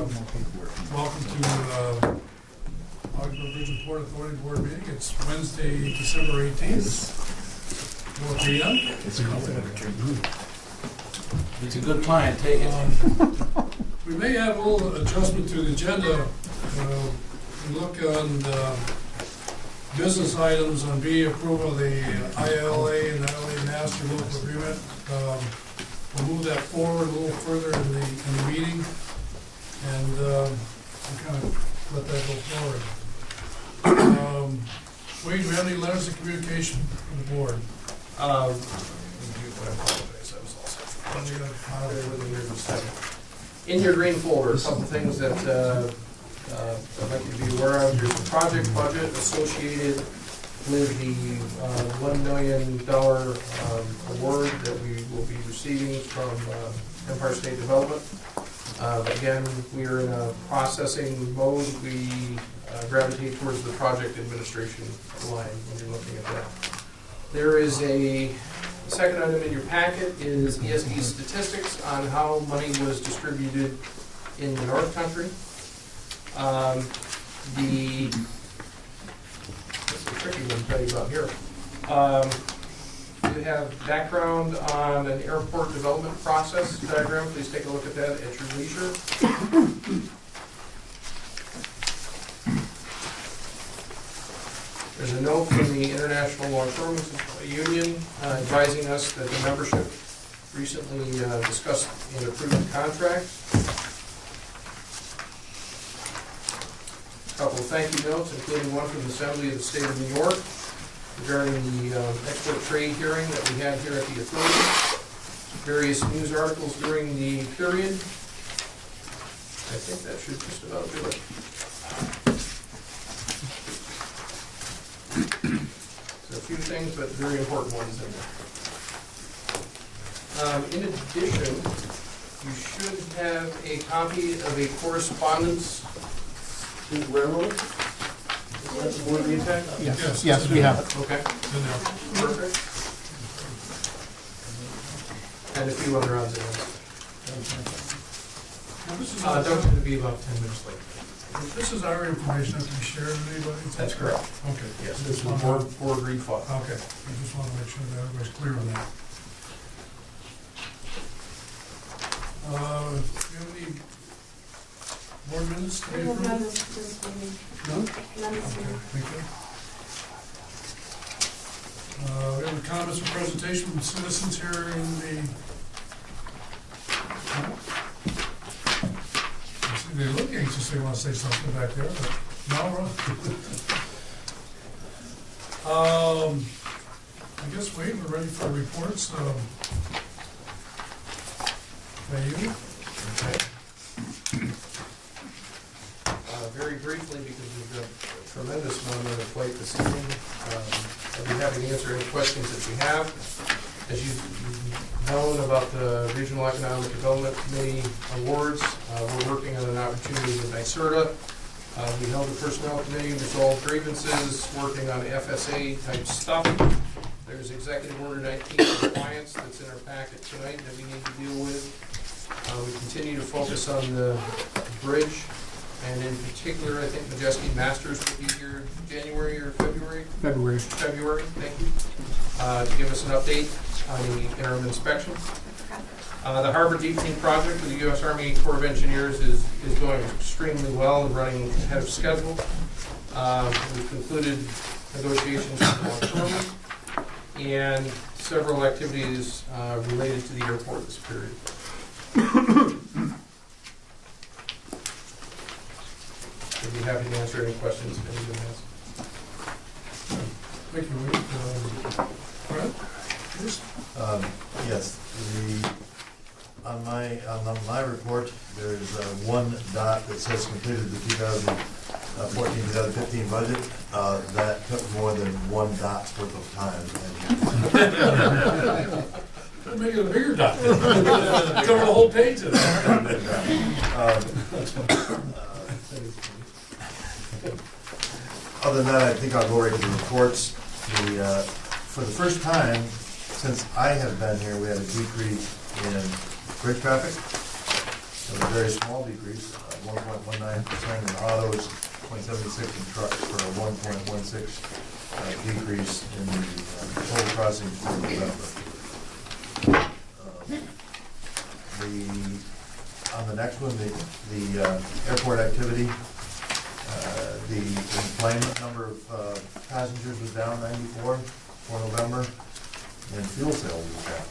Welcome to Ogdensburg Regional Port Authority Board meeting. It's Wednesday, December 18th, 4 p.m. It's a good client, take it. We may have a little adjustment to the agenda. We look on business items on B, approval of the ILA and ILA Master Local Agreement. We'll move that forward a little further in the meeting, and we'll kind of let that go forward. Wade, do we have any letters of communication from the board? In your green folder, a couple things that I'd like you to be aware of. There's the project budget associated with the $1 million award that we will be receiving from Empire State Development. Again, we are in a processing mode. We gravitate towards the project administration line when you're looking at that. There is a second item in your packet is ESD statistics on how money was distributed in the North Country. That's a tricky one to tell you about here. You have background on an airport development process diagram. Please take a look at that at your leisure. There's a note from the International Longshoremen's Union advising us that the membership recently discussed and approved the contract. A couple of thank you notes, including one from the Assembly of the State of New York regarding the export trade hearing that we had here at the authority. Various news articles during the period. I think that should just about do it. So a few things, but very important ones in there. In addition, you should have a copy of a correspondence to the railroad. Is that the board of the intent? Yes, we have it. Okay. Perfect. And a few other odds and ends. Don't have to be about 10 minutes late. This is our information that we share with anybody? That's correct. Okay. Yes, this is the board refund. Okay, I just want to make sure that everybody's clear on that. Do you have any board minutes to be approved? No? Okay, thank you. We have comments or presentation from citizens here in the... They look anxious, they want to say something back there, but no, I guess, Wade, we're ready for reports. You? Okay. Very briefly, because we've got a tremendous amount on the plate this evening, I'll be happy to answer any questions that you have. As you've known about the Regional Economic Development Committee awards, we're working on an opportunity with NYSERDA. We held a personnel committee, resolved grievances, working on FSA type stuff. There's Executive Order 19 compliance that's in our packet tonight that we need to deal with. We continue to focus on the bridge, and in particular, I think Majeski Masters will be here January or February? February. February, thank you, to give us an update on the interim inspection. The Harbor Deepening Project with the U.S. Army Corps of Engineers is going extremely well and running ahead of schedule. We've concluded negotiations with the longshoremen and several activities related to the airport this period. I'd be happy to answer any questions if anyone has. Thank you, Wade. Brett, please? Yes, on my report, there's one dot that says completed the 2014-2015 budget. That took more than one dot's worth of time. Make it a bigger dot. Cover the whole page of that. Other than that, I think I'll go right to the reports. For the first time since I have been here, we had a decrease in bridge traffic. It was a very small decrease, 1.19% in autos, 0.76 in trucks, for a 1.16 decrease in the total crossings for November. On the next one, the airport activity, the employment number of passengers was down 94 for November, and fuel sales was down.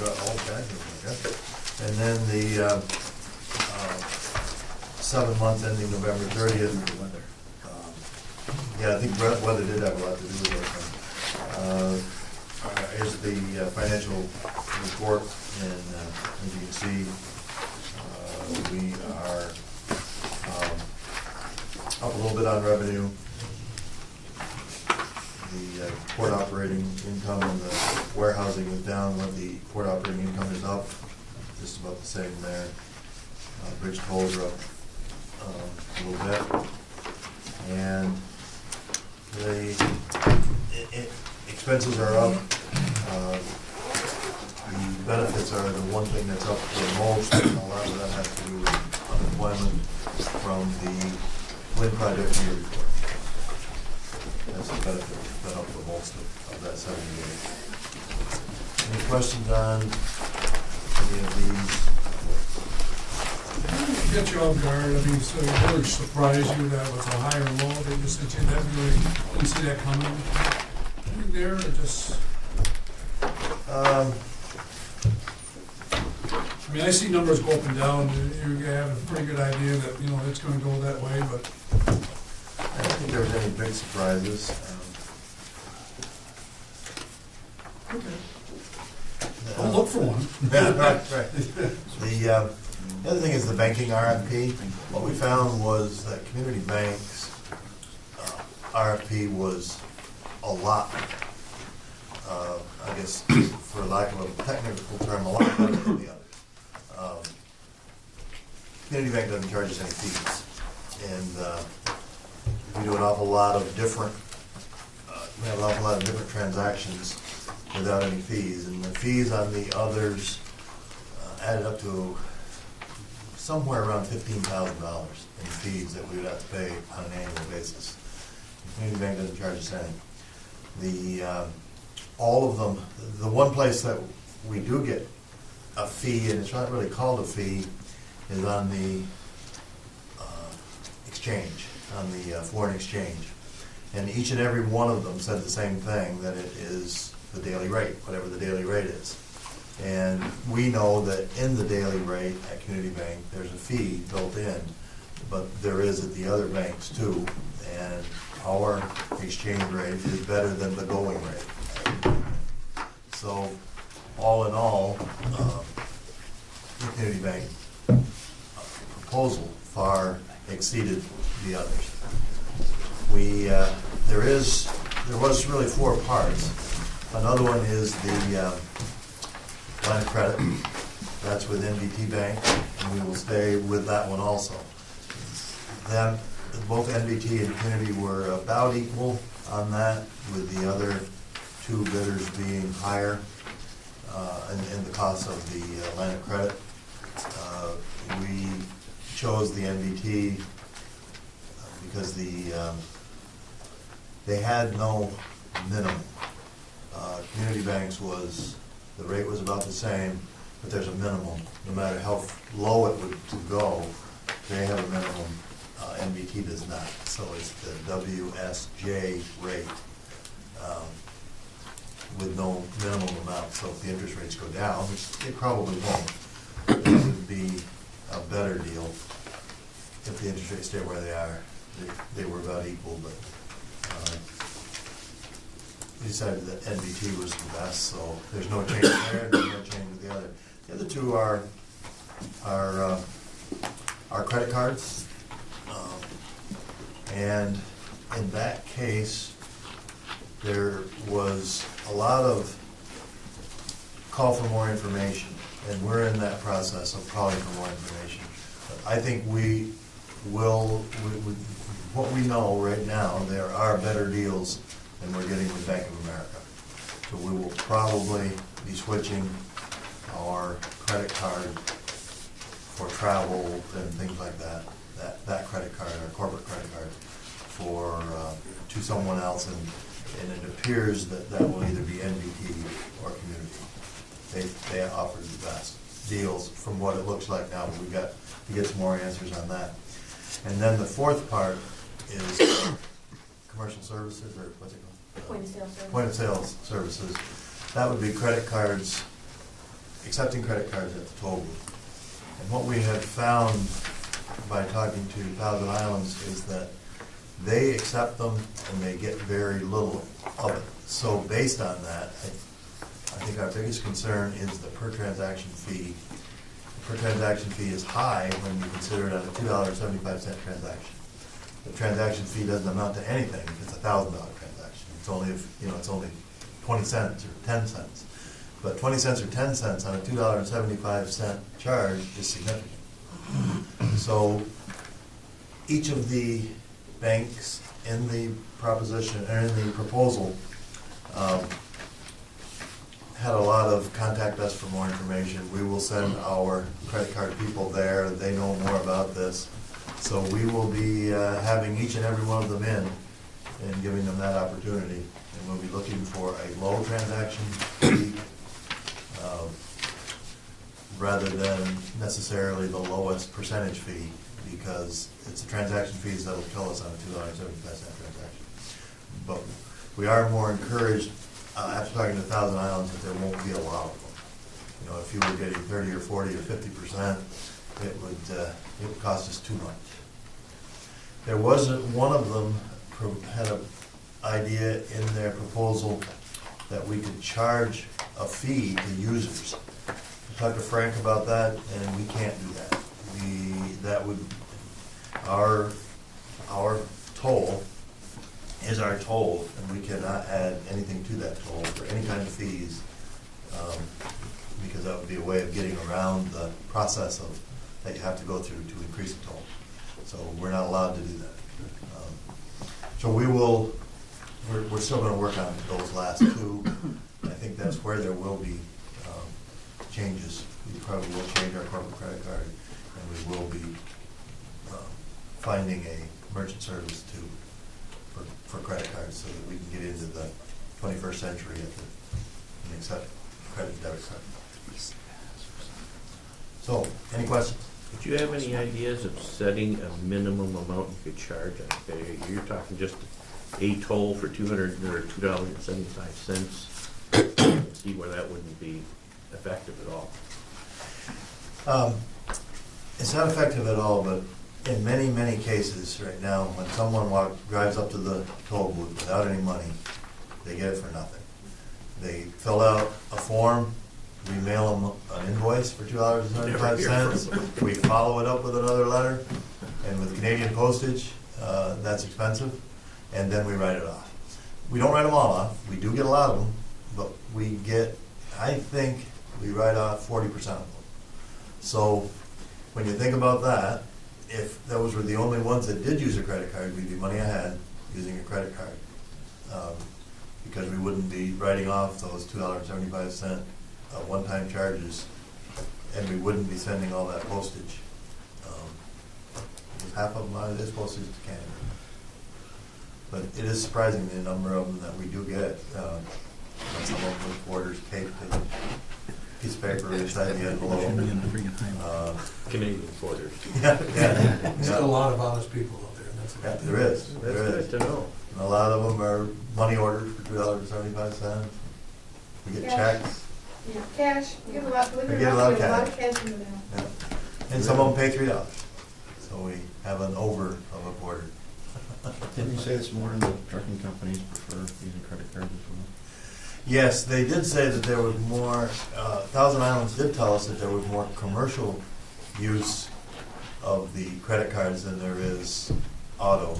All bad news, I guess. And then the 7 months ending November 30th. Yeah, I think weather did have a lot to do with it. Here's the financial report, and as you can see, we are up a little bit on revenue. The port operating income and the warehousing is down, but the port operating income is up, just about the same there. Bridge tolls are up a little bit. And the expenses are up. The benefits are the one thing that's up the most, and a lot of that has to do with unemployment from the wind project year report. That's the benefit that up the most of that 78. Any questions on any of these? Get you off guard, I mean, so it really surprised you that was a higher low, they just said you never really, didn't see that coming? Anything there, or just, I mean, I see numbers go up and down, you have a pretty good idea that, you know, it's gonna go that way, but. I don't think there was any big surprises. I'll look for one. Yeah, right. The other thing is the banking RFP. What we found was that community banks RFP was a lot, I guess, for lack of a technical term, a lot better than the others. Community bank doesn't charge us any fees, and we do an awful lot of different, we have an awful lot of different transactions without any fees, and the fees on the others added up to somewhere around $15,000 in fees that we would have to pay on an annual basis. The community bank doesn't charge us any. All of them, the one place that we do get a fee, and it's not really called a fee, is on the exchange, on the foreign exchange. And each and every one of them said the same thing, that it is the daily rate, whatever the daily rate is. And we know that in the daily rate at Community Bank, there's a fee built in, but there is at the other banks too. And our exchange rate is better than the going rate. So all in all, the Community Bank proposal far exceeded the others. There was really 4 parts. Another one is the line of credit. That's with NBT Bank, and we will stay with that one also. Then both NBT and Community were about equal on that, with the other 2 bidders being higher in the cost of the line of credit. We chose the NBT because they had no minimum. Community banks the rate was about the same, but there's a minimum. No matter how low it would go, they have a minimum. NBT does not. So it's the WSJ rate with no minimum amount. So if the interest rates go down, which they probably won't, it would be a better deal if the interest rates stay where they are. They were about equal, but we decided that NBT was the best, so there's no change there, there's no change with the other. The other 2 are credit cards. And in that case, there was a lot of call for more information, and we're in that process of calling for more information. But I think we will, what we know right now, there are better deals than we're getting with Bank of America. So we will probably be switching our credit card for travel and things like that, that credit card or corporate credit card for, to someone else, and it appears that that will either be NBT or community. They offered the best deals from what it looks like now, but we got to get some more answers on that. And then the fourth part is commercial services, or what's it called? Point of sale service. Point of sale services. That would be credit cards, accepting credit cards at the toll booth. And what we have found by talking to Thousand Islands is that they accept them and they get very little of it. So based on that, I think our biggest concern is the per transaction fee. The per transaction fee is high when you consider it at a $2.75 transaction. The transaction fee doesn't amount to anything if it's a $1,000 transaction. It's only if, it's only 20 cents or 10 cents. But 20 cents or 10 cents on a $2.75 charge is significant. So each of the banks in the proposition, or in the proposal, had a lot of contact us for more information. We will send our credit card people there. They know more about this. So we will be having each and every one of them in and giving them that opportunity. And we'll be looking for a low transaction fee rather than necessarily the lowest percentage fee, because it's the transaction fees that'll kill us on a $2.75 transaction. But we are more encouraged, after talking to Thousand Islands, that there won't be a lot of them. If you were getting 30 or 40 or 50%, it would cost us too much. There wasn't, one of them had an idea in their proposal that we could charge a fee to users. I talked to Frank about that, and we can't do that. Our toll is our toll, and we cannot add anything to that toll for any kind of fees, because that would be a way of getting around the process that you have to go through to increase the toll. So we're not allowed to do that. So we're still going to work on those last two. I think that's where there will be changes. We probably will change our corporate credit card, and we will be finding a merchant service for credit cards so that we can get into the 21st century and accept credit and debit card. So, any questions? Do you have any ideas of setting a minimum amount you could charge? You're talking just a toll for $2.75. See where that wouldn't be effective at all. It's not effective at all, but in many, many cases right now, when someone drives up to the toll booth without any money, they get it for nothing. They fill out a form, we mail them an invoice for $2.75. We follow it up with another letter, and with Canadian postage, that's expensive, and then we write it off. We don't write them all off. We do get a lot of them, but we get, I think, we write off 40% of them. So when you think about that, if those were the only ones that did use a credit card, we'd be money ahead using a credit card, because we wouldn't be writing off those $2.75 one-time charges, and we wouldn't be sending all that postage. Half of them is postage to Canada. But it is surprising the number of them that we do get. Some of them with orders taped to a piece of paper inside the envelope. Canadian orders. Yeah. There's a lot of honest people out there. And Yeah, there is. That's good to know. And a lot of them are money orders for $2.75. We get checks. Yeah, cash, we get a lot, believe it or We get a not, lot we of get a lot of cash. cash in the mail. Yeah. And some of them pay $3. So we have an over of a quarter. Didn't you say it's more in the trucking companies prefer using credit cards as well? Yes, they did say that there was more, Thousand Islands did tell us that there was more commercial use of the credit cards than there is auto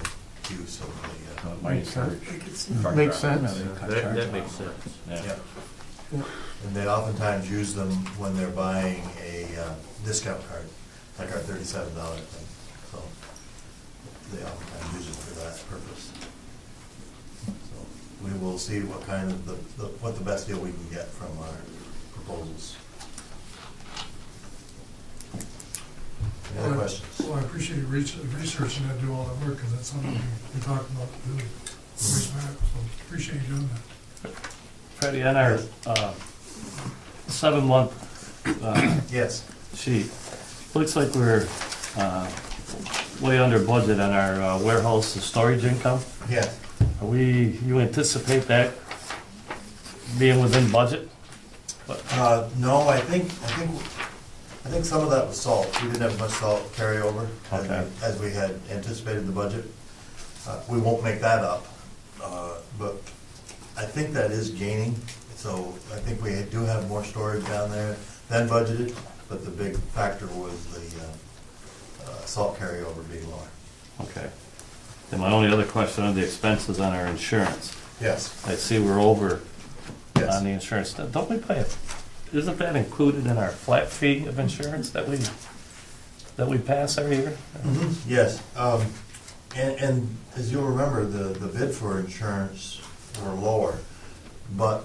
use of the, So it might encourage truck Makes drivers. sense. That makes sense. yeah. And they oftentimes use them when they're buying a discount card, like our $37 thing. So they oftentimes use it for that purpose. So we will see what kind of what the best deal we can get from our proposals. Any other questions? Well, I appreciate you researching that, do all that work, because that's something we talked about doing. Ways back, so appreciate you doing that. Freddie, on our 7-month Yes. sheet, looks like we're way under budget on our warehouse and storage income. Yes. You anticipate that being within budget? No, I think some of that was salt. We didn't have much salt carryover Okay. as we had anticipated the budget. We won't make that up, but I think that is gaining. So I think we do have more storage down there than budgeted, but the big factor was the salt carryover being lower. Okay. And my only other question on the expenses on our insurance. Yes. I see we're over Yes. on the insurance. Don't we pay isn't that included in our flat fee of insurance that we pass every year? Mhm, yes, and as you'll remember, the bid for insurance were lower, but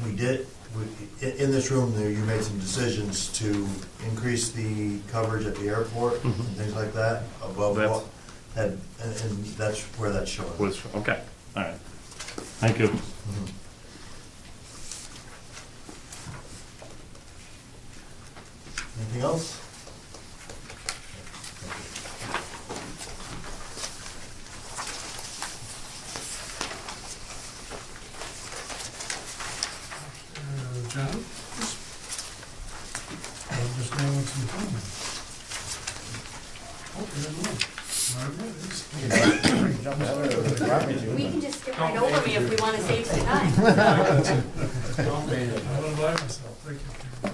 in this room, there, you made some decisions to increase the coverage at the airport and things like that, above That's- what had, and that's where that's showing. Okay, all right. Thank you. Mhm. Anything else? John? I'm just going with some time. Okay, I'm on. We can just skip right over me if we want to save some time. I want to buy myself, thank you. I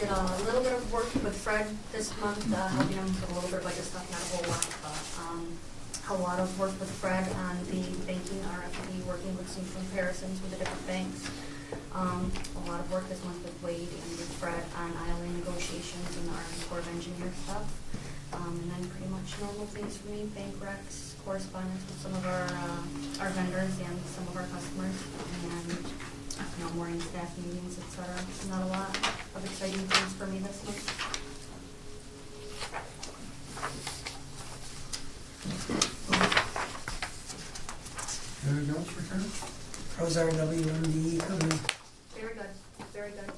did a little bit of work with Fred this month, helping him with a little bit of budget stuff, not a whole lot, but a lot of work with Fred on the banking RFP, working with some comparisons with the different banks. A lot of work this month with Wade and with Fred on ILA negotiations and our Corps of Engineer stuff. And then pretty much normal things for me, bank recs, correspondence with some of our vendors and some of our customers, and morning staff meetings, etc. Not a lot of exciting things for me this month. Anything else, Ricardo? How's our WMDE coming? Very good, very good.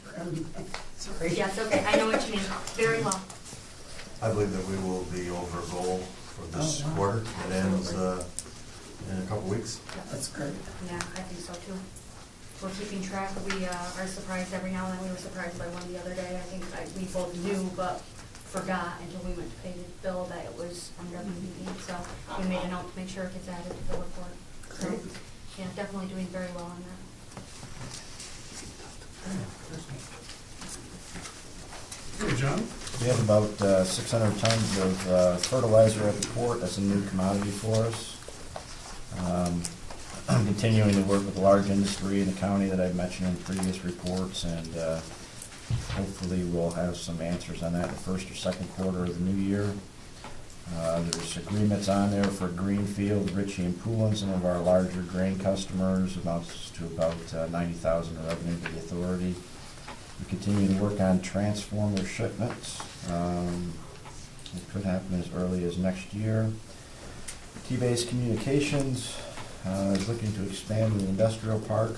Sorry. Yes, okay, I know what you mean, very well. I believe that we will be over goal for this Oh, wow. quarter. It ends in a couple weeks. That's great. Yeah, I think so too. We're keeping track. We are surprised every now and then. We were surprised by one the other day. I think we both knew but forgot until we went to pay the bill that it was on WBD. So we made a note to make sure it gets added to the report. So, Great. yeah, definitely doing very well on that. Hey, John? We have about 600 tons of fertilizer at the port. That's a new commodity for us. I'm continuing to work with large industry in the county that I've mentioned in previous reports, and hopefully we'll have some answers on that in the first or second quarter of the new year. There's agreements on there for Greenfield, Ritchie and Poulin, some of our larger grain customers, amounts to about 90,000 in revenue to the authority. We continue to work on transformer shipments. It could happen as early as next year. T-Base Communications is looking to expand the industrial park.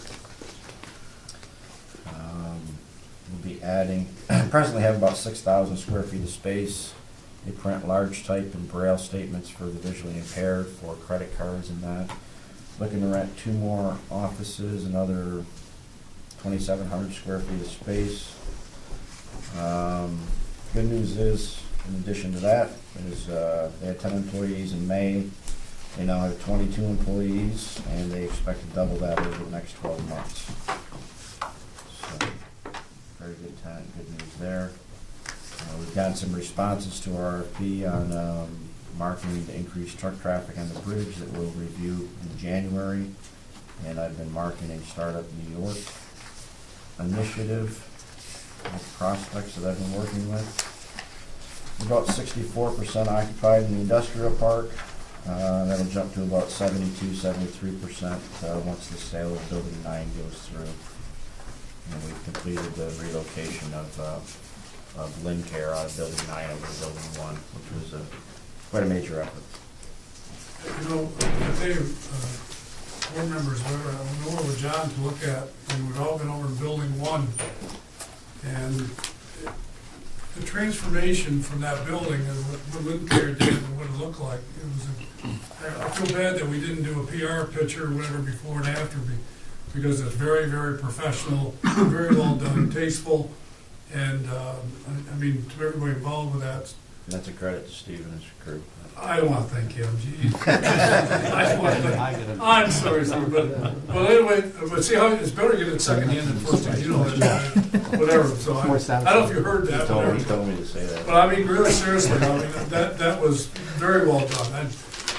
We'll be adding, presently have about 6,000 square feet of space. They print large type and braille statements for the visually impaired, for credit cards and that. Looking to rent 2 more offices, another 2,700 square feet of space. Good news is, in addition to that, is they had 10 employees in May. They now have 22 employees, and they expect to double that over the next 12 months. So, very good news there. We've gotten some responses to our RFP on marketing to increase truck traffic on the bridge that we'll review in January. And I've been marketing Startup New York initiative with prospects that I've been working with. We're about 64% occupied in the industrial park. That'll jump to about 72-73% once the sale of Building 9 goes through. And we've completed the relocation of Lynn Care out of Building 9 over to Building 1, which was quite a major effort. You know, I tell you, board members, I went over with John to look at, and we've all been over to Building 1, and the transformation from that building and what Lynn Care did and what it looked like, it was, I feel bad that we didn't do a PR picture or whatever before and after, because it's very, very professional, very well done, tasteful, and, I mean, to everybody involved with that, That's a credit to Steve and his crew. I don't want to thank him, gee. I'm sorry, sir, but anyway, but see how, it's better to get it secondhand than first hand, you know, whatever, so I don't know if you heard that, He whatever. told me to say that. But I mean, really seriously, I mean, that was very well done.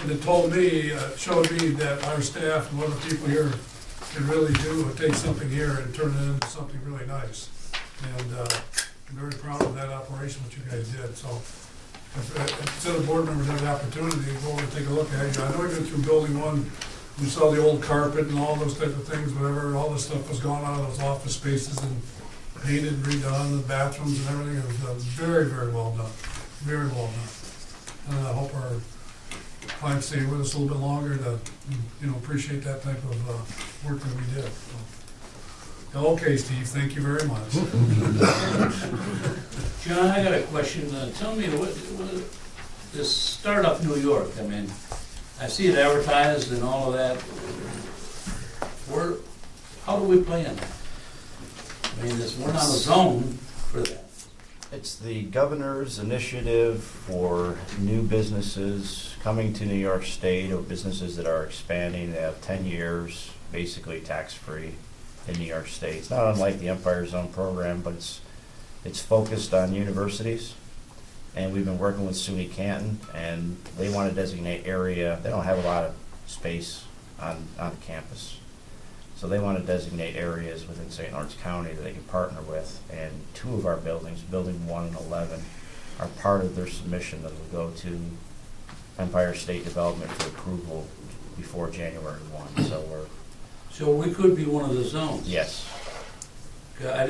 And it told me, showed me that our staff and other people here can really take something here and turn it into something really nice. And I'm very proud of that operation, what you guys did, so. If the board members have the opportunity to go over and take a look at it, I know we've been through Building 1, we saw the old carpet and all those type of things, whatever, all this stuff was gone out of those office spaces and painted, redone, the bathrooms and everything, it was very, very well done, very well done. And I hope our clients stay with us a little bit longer to, you know, appreciate that type of work that we did. So, okay, Steve, thank you very much. John, I got a question. Tell me, what this Startup New York, I mean, I see it advertised and all of that. How do we play in that? I mean, we're not a zone for that. It's the governor's initiative for new businesses coming to New York State, or businesses that are expanding. They have 10 years, basically tax-free in New York State. It's not unlike the Empire Zone program, but it's focused on universities. And we've been working with SUNY Canton, and they want to designate area. They don't have a lot of space on campus. So they want to designate areas within St. Lawrence County that they can partner with. And 2 of our buildings, Building 1 and 11, are part of their submission that will go to Empire State Development for approval before January 1. So we could be one of the zones. Yes. I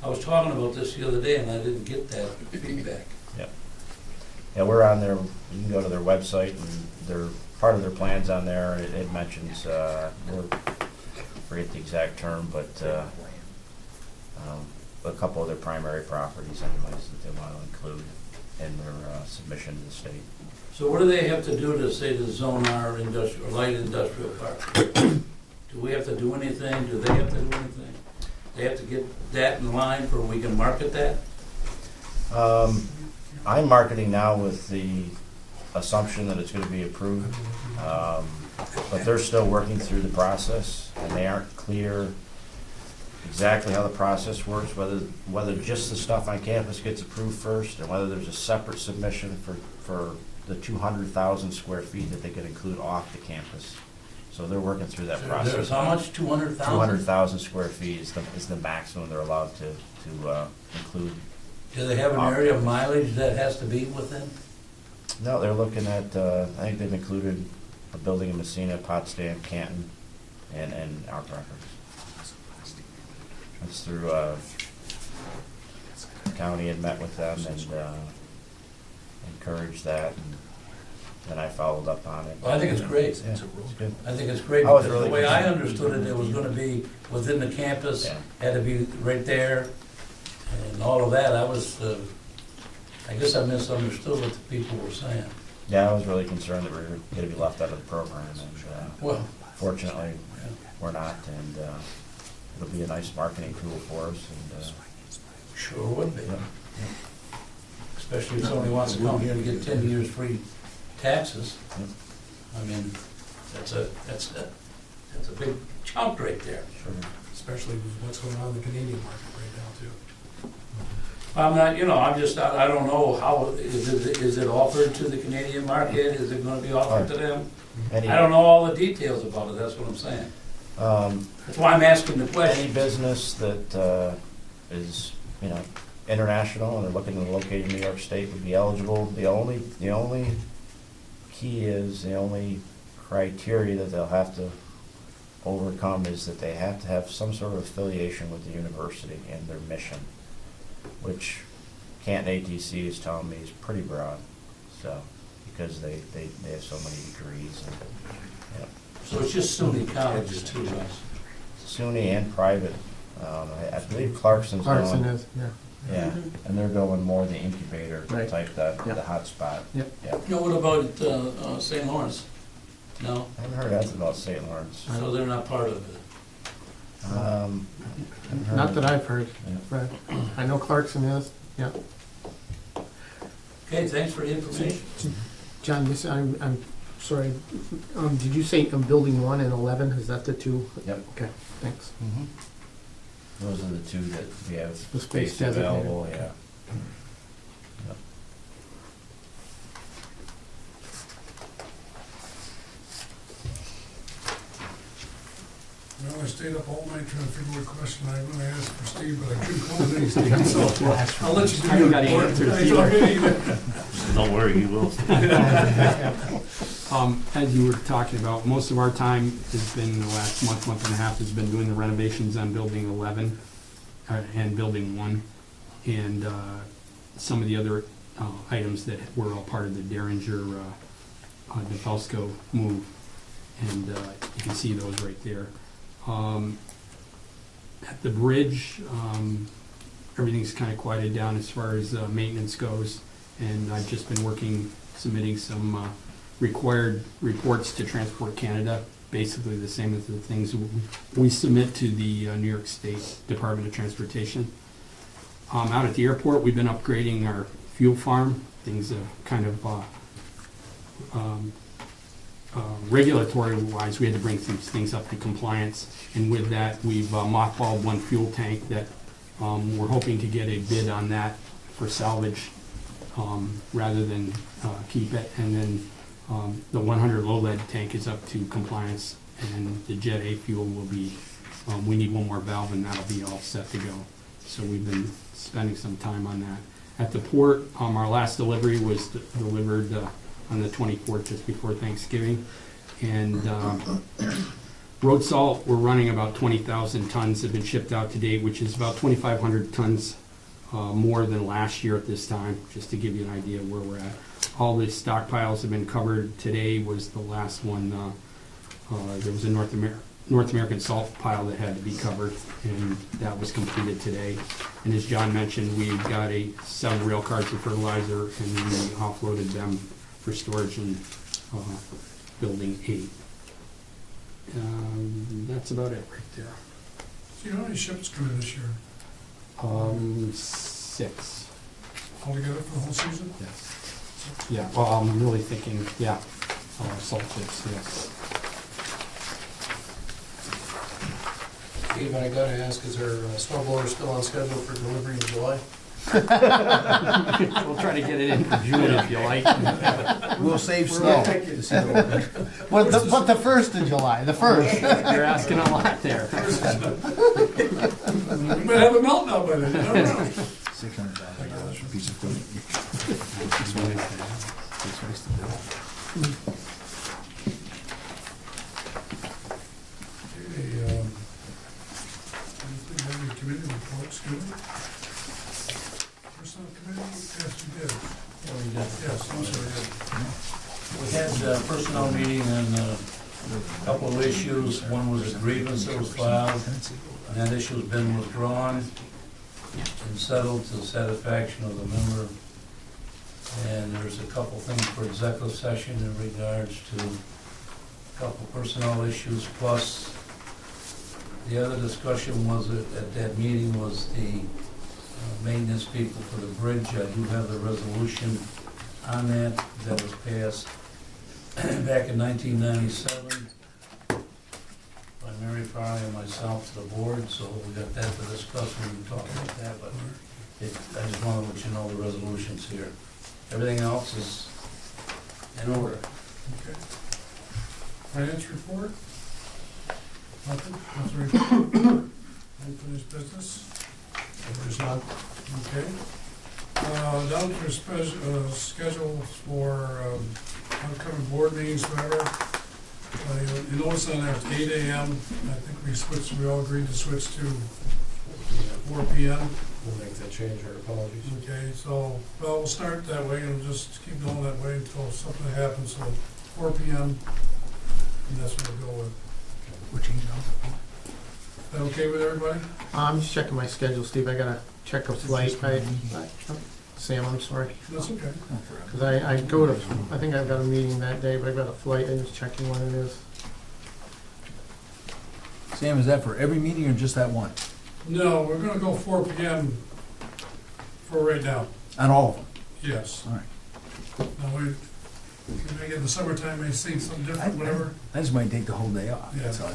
was talking about this the other day and I didn't get that feedback. Yeah, we're on there. You can go to their website, and part of their plans on there. It mentions, I forget the exact term, but a couple of their primary properties, anyways, that they want to include in their submission to the state. So what do they have to do to say the zone R industrial, light industrial park? Do we have to do anything? Do they have to do anything? They have to get that in line for we can market that? I'm marketing now with the assumption that it's going to be approved, but they're still working through the process, and they aren't clear exactly how the process works, whether just the stuff on campus gets approved first, and whether there's a separate submission for the 200,000 square feet that they could include off the campus. So they're working through that process. There's how much, 200,000? 200,000 square feet is the maximum they're allowed to include. Do they have an area of mileage that has to be within? No, they're looking at, I think they've included a building in Messina, Potsdam, Canton, and our properties. That's through, the county had met with them and encouraged that, and then I followed up on it. Well, I think it's great. Yeah, it's good. I think it's great I was because the really way I concerned. understood it, it was gonna be within the campus, Yeah. had to be right there, and all of that. I guess I misunderstood what the people were saying. Yeah, I was really concerned that we were gonna be left out of the program, and Well, fortunately, we're not, and it'll be a nice marketing tool for us, and sure would be. yeah. Especially if somebody wants to come here and get 10 years free taxes. Yep. I mean, that's a big chunk right there. Sure. Especially with what's going on in the Canadian market right now, too. I'm not, I don't know how, is it offered to the Canadian market? Is it gonna be offered to them? Any- I don't know all the details about it, that's what I'm saying. That's why I'm asking the Any question. business that is, international and they're looking to locate in New York State would be eligible. The only key is, the only criteria that they'll have to overcome is that they have to have some sort of affiliation with the university and their mission. which Canton ATC is telling me is pretty broad, so, because they have so many degrees and, yeah. So it's just SUNY colleges too, right? SUNY and private, I believe Clarkson's Clarkson going, is, yeah. yeah, and they're going more the incubator Right. type, the Yeah. hot spot. Yep. Yeah. You know, what about St. Lawrence? No? I haven't heard that's about St. Lawrence. So they're not part of it? Haven't heard Not of that it. I've heard, Yeah. Fred. I know Clarkson is, yeah. Okay, thanks for the information. John, this, I'm sorry, did you say building 1 and 11, is that the two? Yep. Okay, thanks. Mhm. Those are the two that we have The space space designated. available, yeah. Yep. Well, I stayed up all night trying to figure what question I'm gonna ask for Steve, but I couldn't come with any, Steve, so I'll let you do I your got any report. answers It's either. okay either. Don't worry, you will. As you were talking about, most of our time has been, the last month and a half, has been doing the renovations on Building 11 and Building 1, and some of the other items that were all part of the Derringer DeFalsco move, and you can see those right there. At the bridge, everything's kind of quieted down as far as maintenance goes, and I've just been working, submitting some required reports to Transport Canada, basically the same as the things we submit to the New York State Department of Transportation. Out at the airport, we've been upgrading our fuel farm. Things have kind of, regulatory-wise, we had to bring some things up to compliance. And with that, we've mothballed one fuel tank that we're hoping to get a bid on that for salvage rather than keep it. And then the 100 low-lead tank is up to compliance, and the Jet A fuel will be, we need one more valve and that'll be all set to go. So we've been spending some time on that. At the port, our last delivery was delivered on the 24th, just before Thanksgiving. And road salt, we're running about 20,000 tons have been shipped out to date, which is about 2,500 tons more than last year at this time, just to give you an idea of where we're at. All the stockpiles have been covered. Today was the last one. There was a North American salt pile that had to be covered, and that was completed today. And as John mentioned, we've got 7 rail cars of fertilizer, and we offloaded them for storage in Building 8. That's about it right there. So you know how many ships come in this year 6. altogether for the whole season? Yes. Yeah, well, I'm really thinking, yeah, salt chips, yes. Steve, I gotta ask, is our snow blower still on schedule for delivery in July? We'll try to get it in for June if you like. We'll save snow. But the 1st of July, the 1st. You're asking a lot there. We might have a meltdown by then, you never know. $600 piece of equipment. Okay, anything on the committee reports, good? Personnel committee, yes, you did. Yes, I'm sorry, yeah. We had a personnel meeting on a couple of issues. One was a grievance that was filed, and that issue's been withdrawn and settled to the satisfaction of the member. And there's a couple things for executive session in regards to a couple personnel issues, plus the other discussion was at that meeting was the maintenance people for the bridge. I do have the resolution on that was passed back in 1997 by Mary Farley and myself to the board, so we got that to discuss when we talk about that, but I just wanted to let you know the resolution's here. Everything else is in order. Okay. Finance report? Nothing report? Unfinished business? There's none. Okay. Down to schedule for upcoming board meetings, whatever. You notice on there it's 8 a.m. I think we all agreed to switch to 4 p.m. we'll make that change, our apologies. Okay, so, well, we'll start that way and just keep going that way until something happens, so 4 PM, and that's what we'll go with. We're changing now. Is that okay with everybody? I'm just checking my schedule, Steve, I gotta check a flight, Sam, I'm sorry, That's okay. because I go to, I think I've got a meeting that day, but I've got a flight, I'm just checking when it is. Sam, is that for every meeting or just that one? No, we're gonna go 4 PM for right now, On all of them? yes. All right. Now, we may get in the summertime, may see something different, whatever. I just might take the whole day off. Yeah. That's all.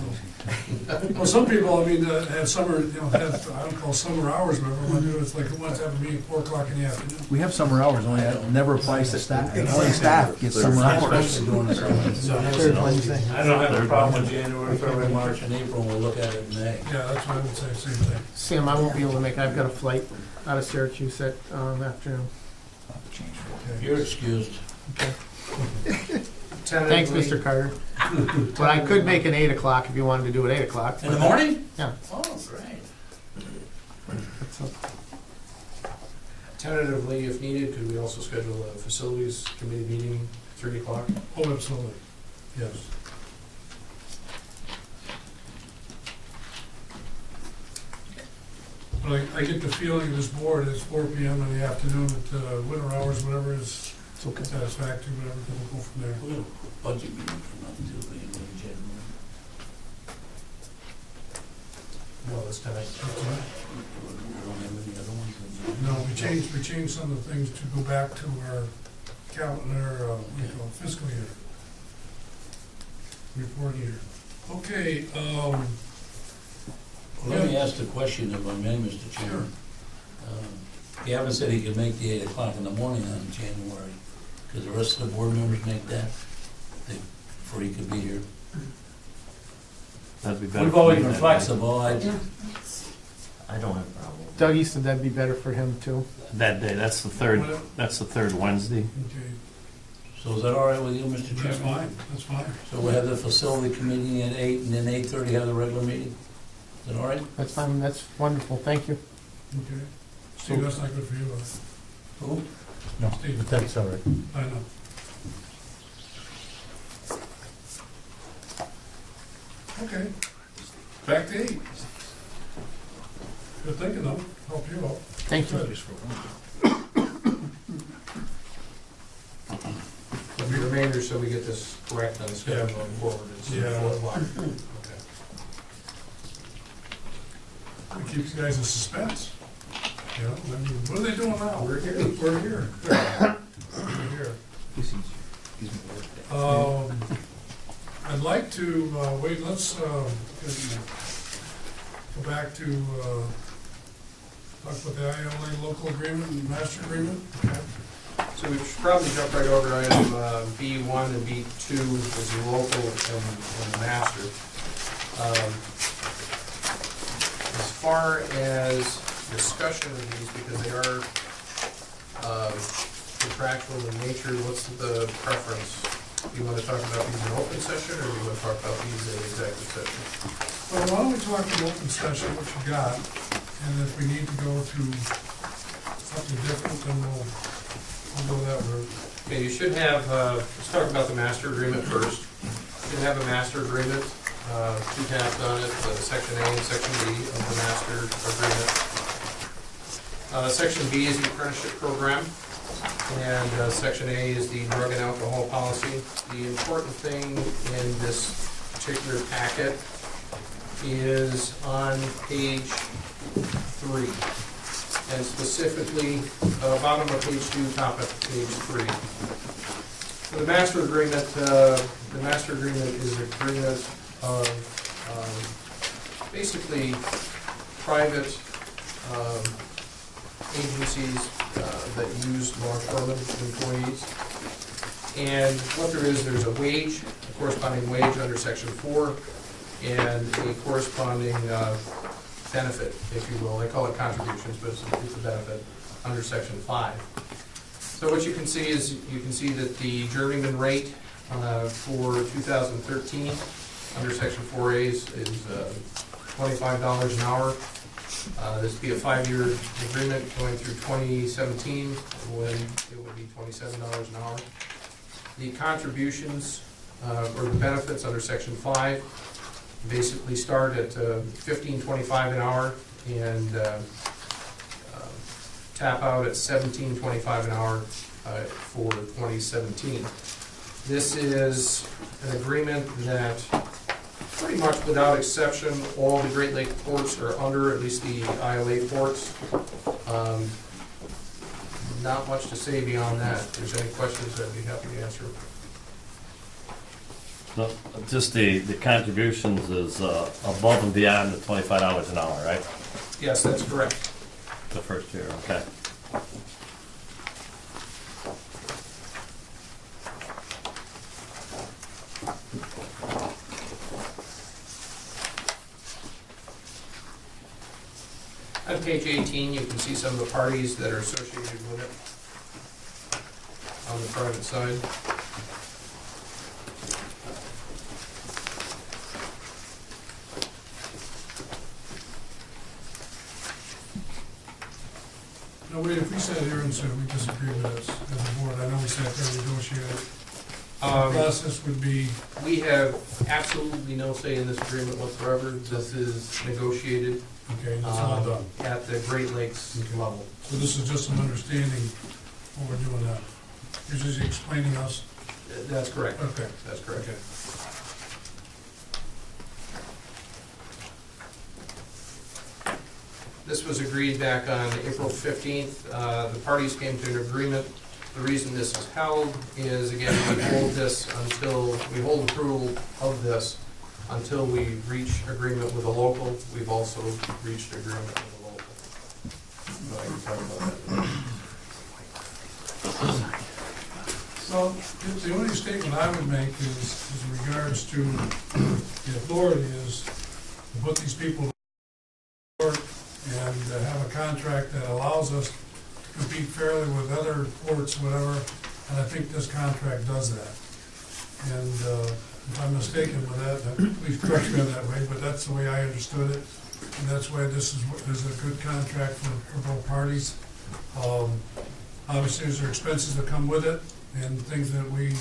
Well, some people, I mean, have summer, you know, have, I don't call summer hours, whatever we want to do, it's like, who wants to have a meeting at 4 o'clock in the afternoon? We have summer hours, only that never applies to staff. Only staff gets summer hours. Especially during the summer. Third Wednesday. I don't have a problem with January, February, March, and April, we'll look at it in May. Yeah, that's what I would say, same thing. Sam, I won't be able to make, I've got a flight out of Syracuse that afternoon. You're excused. Thanks, Mr. Carter. But I could make it 8 o'clock if you wanted to do it 8 o'clock. In the morning? Yeah. Oh, great. That's up. Tentatively, if needed, could we also schedule a facilities committee meeting, 3 o'clock? Oh, absolutely, yes. But I get the feeling this board is 4 PM in the afternoon at winter hours, whatever is It's okay. satisfactory, whatever, then we'll go from there. We're gonna budget meeting for nothing to be in January. No, this time. We don't have any other ones in No, we changed some of the things to go back to our calendar, what do you call it, fiscal year. Report year. Okay, Let me ask the question if I may, Mr. Chairman. Gavin said he could make the 8 o'clock in the morning on January. Could the rest of the board members make that? Before he could be here? That'd be better. We've for always me been that flexible. I don't have a problem. Dougie said that'd be better for him too. day. That day, that's the third Wednesday. okay, So is that all right with you, Mr. that's Chairman? fine, that's fine. So we'll have the facility committee at 8, and then 8:30 have the regular meeting? Is that all right? That's fine, that's wonderful, thank you. Okay. Steve, that's not good for you, Who? No, Steve. That's all right. I know. Okay, back to 8. Good thinking though, help you out. Thank you. There'll be reminders so we get this correct on the schedule going forward. It's Yeah. 4 o'clock. Okay. It keeps you guys in suspense. You know, I mean, what are they doing now? We're here. We're here. We're here. I'd like to, wait, let's, go back to, talk about the ILA local agreement and master agreement. Okay. So we should probably jump right over item B1 and B2, as the local and master. As far as discussion of these, because they are contractual in nature, what's the preference? Do you want to talk about these in open session, or do you want to talk about these in executive session? Well, why don't we talk in open session, what you got, and if we need to go to something different, then we'll go that route. Okay, you should have, let's talk about the master agreement first. You should have a master agreement, 2 tabs on it, section A and section B of the master agreement. Section B is the apprenticeship program, and section A is the drug and alcohol policy. The important thing in this particular packet is on page 3, and specifically, bottom of page 2, top of page 3. So the master agreement is an agreement of basically private agencies that use longshoremen employees. And what there is, there's a wage, a corresponding wage under section 4, and a corresponding benefit, if you will. They call it contributions, but it's a benefit under section 5. So what you can see is, you can see that the journeyman rate for 2013 under section 4A is $25 an hour. This would be a 5-year agreement going through 2017, when it would be $27 an hour. The contributions, or the benefits under Section 5, basically start at $15.25 an hour and tap out at $17.25 an hour for 2017. This is an agreement that pretty much without exception, all the Great Lake ports are under, at least the ILA ports. Not much to say beyond that. If there's any questions, I'd be happy to answer. No, just the contributions is above and beyond the $25 an hour, right? Yes, that's correct. The first year, okay. On page 18, you can see some of the parties that are associated with it on the private side. Now, wait, if we sat here and said we disagree with this as a board, I know we sat there and negotiated, the process would be, We have absolutely no say in this agreement whatsoever. This is negotiated okay, that's all done. at the Great Lakes level. So this is just an understanding what we're doing now. You're just explaining us, That's correct. okay, That's correct. okay. This was agreed back on April 15th. The parties came to an agreement. The reason this is held is, again, we hold approval of this until we reach agreement with a local. We've also reached agreement with a local. So I can talk about that. So, the only statement I would make is in regards to the authority is to put these people to work and have a contract that allows us to compete fairly with other ports, whatever, and I think this contract does that. And if I'm mistaken with that, please correct me on that way, but that's the way I understood it. And that's why this is a good contract for both parties. Obviously, there are expenses that come with it, and things that we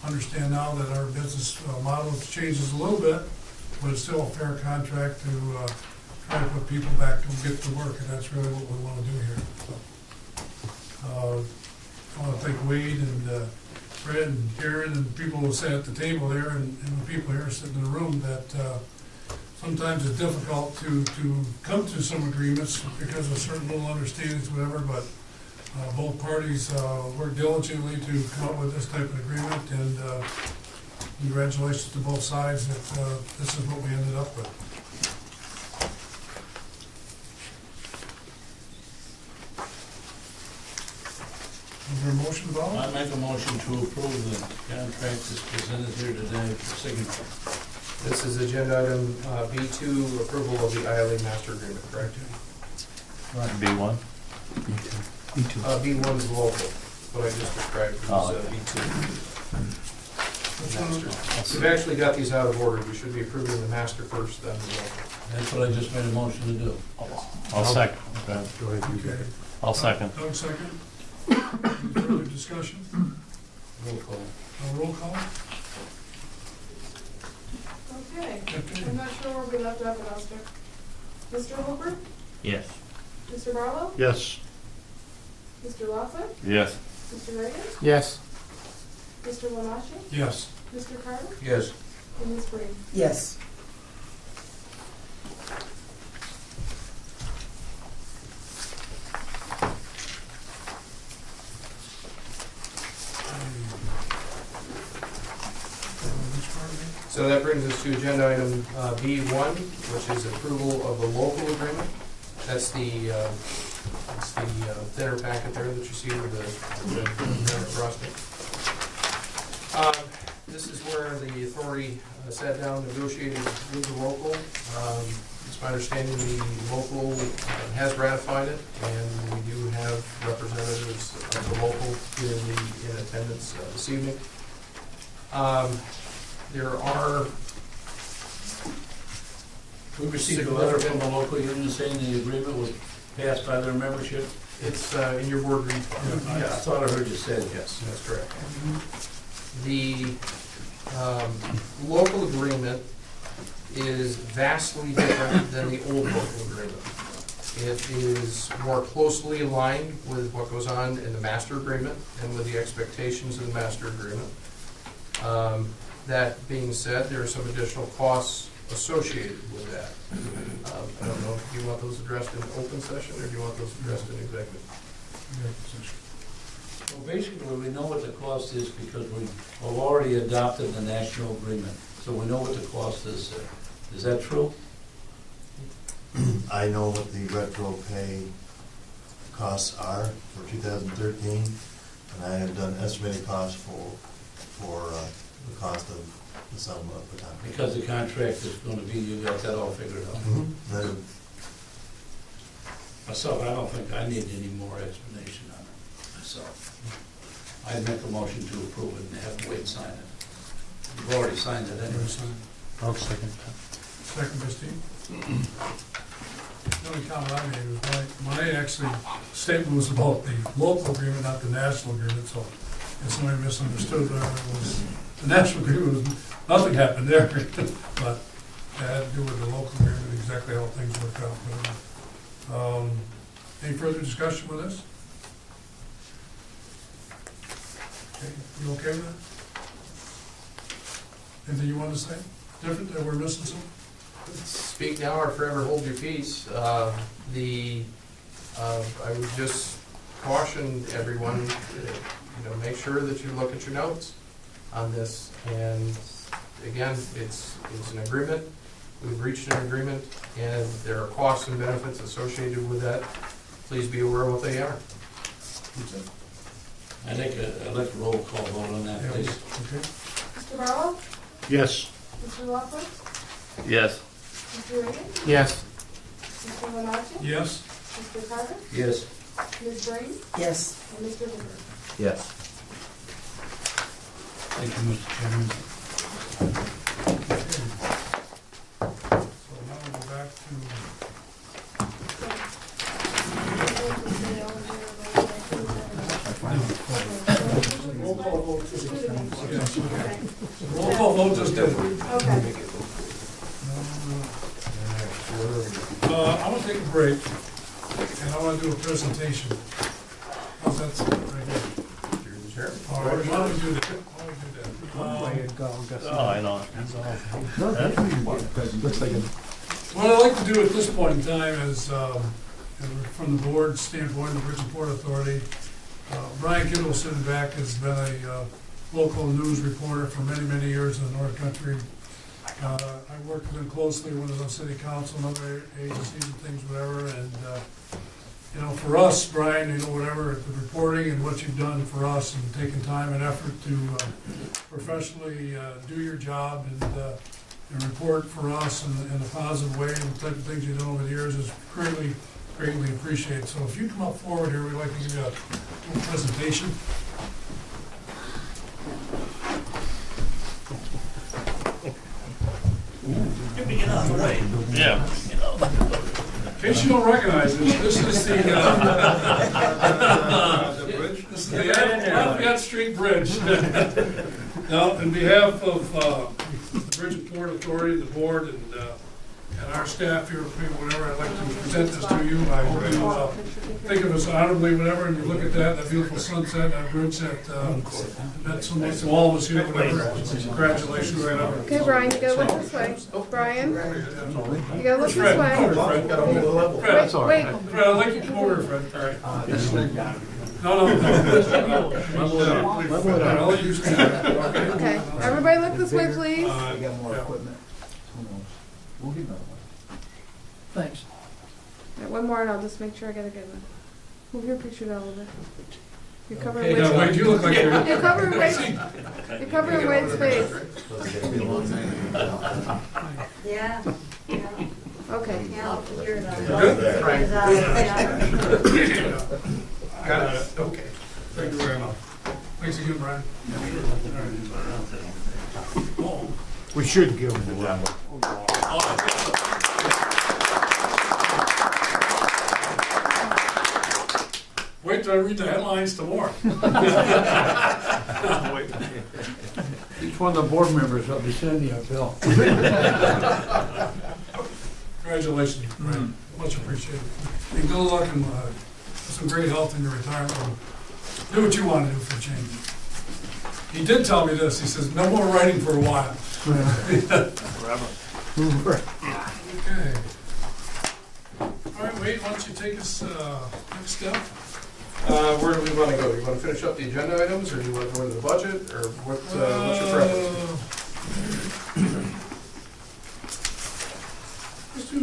understand now that our business model changes a little bit, but it's still a fair contract to try to put people back to get to work, and that's really what we want to do here. So, I want to thank Wade and Fred and Karen and people who sat at the table there, and the people here sitting in the room, that sometimes it's difficult to come to some agreements because of certain little understandings, whatever, but both parties worked diligently to come up with this type of agreement, and congratulations to both sides that this is what we ended up with. Is there a motion, Bob? I make a motion to approve the contract that's presented here today for signature. This is agenda item B2, approval of the ILA master agreement, correct? B1? B1 is local, what I just described is Oh. B2. Which one? We've actually got these out of order. We should be approving the master first, then the local. That's what I just made a motion to do. I'll second. Okay. I'll second. Doug, second. Any further discussion? Roll call. Roll call? Okay, Okay. I'm not sure where we left off with Oscar. Mr. Hooper? Yes. Mr. Barlow? Yes. Mr. Laughlin? Yes. Mr. Reagan? Yes. Mr. Wanache? Yes. Mr. Carter? Yes. And Ms. Breen? Yes. Which part of it? So that brings us to agenda item B1, which is approval of the local agreement. That's the thinner packet there that you see with the thinner frosting. This is where the authority sat down, negotiated with the local. It's my understanding the local has ratified it, and we do have representatives of the local in attendance this evening. There are We received a letter from a local union saying the agreement was passed by their membership. It's in your board read. I thought I heard you say it. Yes, that's correct. The local agreement is vastly different than the old local agreement. It is more closely aligned with what goes on in the master agreement and with the expectations of the master agreement. That being said, there are some additional costs associated with that. I don't know, do you want those addressed in open session, or do you want those addressed in executive? Well, basically, we know what the cost is because we've already adopted the national agreement, so we know what the cost is. Is that true? I know what the retro pay costs are for 2013, and I have done estimated costs for the cost of the sum of the time. Because the contract is gonna be, you got that all figured out. That- Myself, I don't think I need any more explanation on it, myself. I'd make a motion to approve it and have Wade sign it. You've already signed it anyway. I'll second Second, by Steve. The only comment I made was my actually statement was about the local agreement, not the national agreement, so if somebody misunderstood, it was, the national agreement was, nothing happened there, but it had to do with the local agreement, exactly how things worked out. Any further discussion with this? Okay, you okay with that? Anything you want to say? Different, that we're missing something? Speak now or forever hold your peace. I would just caution everyone, make sure that you look at your notes on this. And again, it's an agreement. We've reached an agreement, and there are costs and benefits associated with that. Please be aware of what they are. I'd like a roll call vote on that, please. Okay. Mr. Barlow? Yes. Mr. Lockwood? Yes. Mr. Reagan? Yes. Mr. Leonardo? Yes? Mr. Carter? Yes. Ms. Breen? Yes. And Mr. Hoover? Yes. Thank you, Mr. Chairman. So now we'll go back to, roll call vote just did. Okay. I want to take a break, and I want to do a presentation. How's that sound right here? You're the chair. All right, why don't we do that? Oh, I know. Looks like a What I'd like to do at this point in time is, from the board standpoint, the Bridgeport Authority, Brian Kittle sitting back has been a local news reporter for many, many years in the North Country. I worked with him closely when I was on city council and other agencies and things, whatever, and, for us, Brian, whatever, the reporting and what you've done for us and taking time and effort to professionally do your job and report for us in a positive way, and the type of things you've done over the years is greatly, greatly appreciated. So if you come up forward here, we'd like to give you a little presentation. Yeah. In case you don't recognize this, this is the, this is the Lafayette Street Bridge. Now, on behalf of the Bridgeport Authority, the board, and our staff here, whatever, I'd like to present this to you. I hope you think of us honorably, whatever, and you look at that beautiful sunset, that bridge that meant so much to all of us here, whatever. Congratulations, right over. Okay, Brian, you gotta look this way. Brian, you gotta look this Fred, way. come over, Fred. Fred, Wait, Fred, I'd like you to come over here, Fred. All right. No. I'll let you stand. okay. Everybody look this way, please. We got more equipment. Who knows? We'll get another one. Thanks. All right, one more and I'll just make sure I get a good one. Move your picture down a little bit. You're covering Hey, now, Wade's, Wade, you look like you're. you're covering Wade's face. Yeah, Okay. yeah, you're the. Got it? Okay. Thank you very much. Thanks again, Brian. We should give them a round. after I read the headlines tomorrow. Each one of the board members will be sending you a bill. Congratulations, Brad. Much appreciated. And good luck and some great health in your retirement. Do what you want to do for a change. He did tell me this. He says, no more writing for a while. Okay. All right, Wade, why don't you take us next step? Where do we want to go? Do you want to finish up the agenda items, or do you want to go into the budget, or what's your preference? Let's do,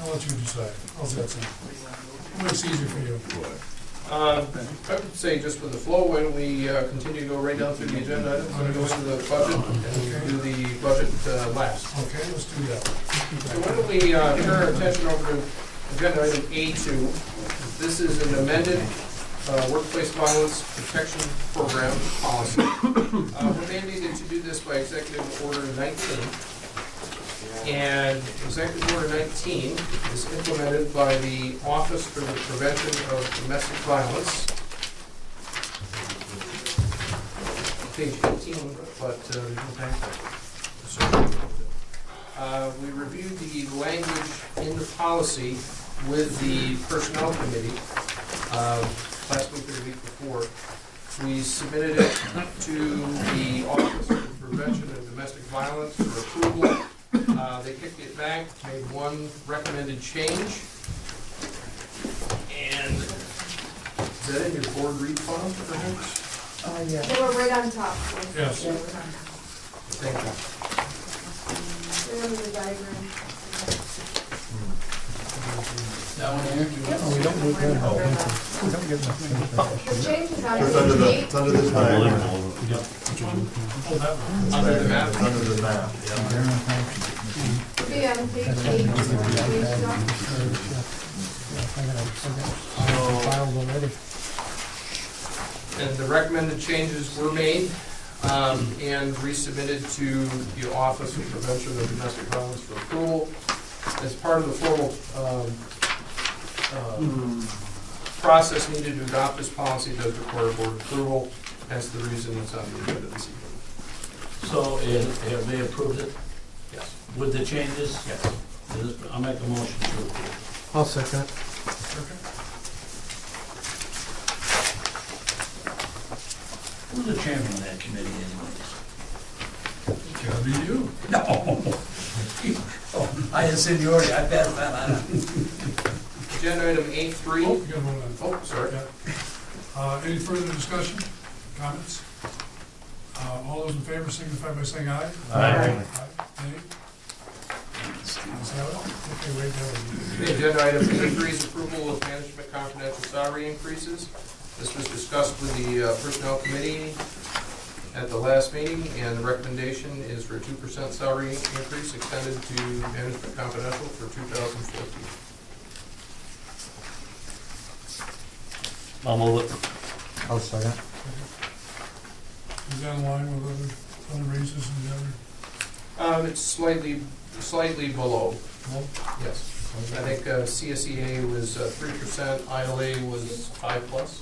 I'll let you decide. How's that sound? What makes it easier for you? I would say just with the flow, why don't we continue to go right down through the agenda items, and go into the budget, and do the budget last. Okay, let's do that. So why don't we turn our attention over to agenda item A2. This is an amended workplace violence protection program policy. We're mandated to do this by Executive Order 19. And Executive Order 19 is implemented by the Office for the Prevention of Domestic Violence. Page 18, but there's no time. We reviewed the language in the policy with the Personnel Committee last week or the week before. We submitted it to the Office for the Prevention of Domestic Violence for approval. They kicked it back, made one recommended change. And is that in your board read file, perhaps? They were right on top. Yes. They were on top. Thank you. There was a diagram. That one here? Oh, we don't get that. We don't get that. The change is on It's under page 8. it's under this diagram. Oh, that one. Under the map? It's under the map, yeah. Okay, on page 8. Filed already. And the recommended changes were made and resubmitted to the Office of Prevention of Domestic Violence for approval. As part of the formal process needed to adopt this policy, it does require board approval. That's the reason it's on the agenda this evening. So have they approved it Yes. with the changes? Yes. I'll make a motion to approve. I'll second it. Okay. Who's the chairman of that committee anyways? It's gotta be you. No. Oh, I had seniority, I passed that on. Agenda item Oh, A3. you gotta vote on it. Oh, sorry. Yeah. Any further discussion, comments? All those in favor signify by saying aye. Aye. Nay? Ayes have it. Okay, wait, The agenda item A3 is approval of management confidential salary increases. This was discussed with the Personnel Committee at the last meeting, and the recommendation is for a 2% salary increase extended to management confidential for 2014. I'll move it. I'll second. Is that in line with other raises and the other? It's slightly below. Yes. I think CSEA was 3%, ILA was 5+.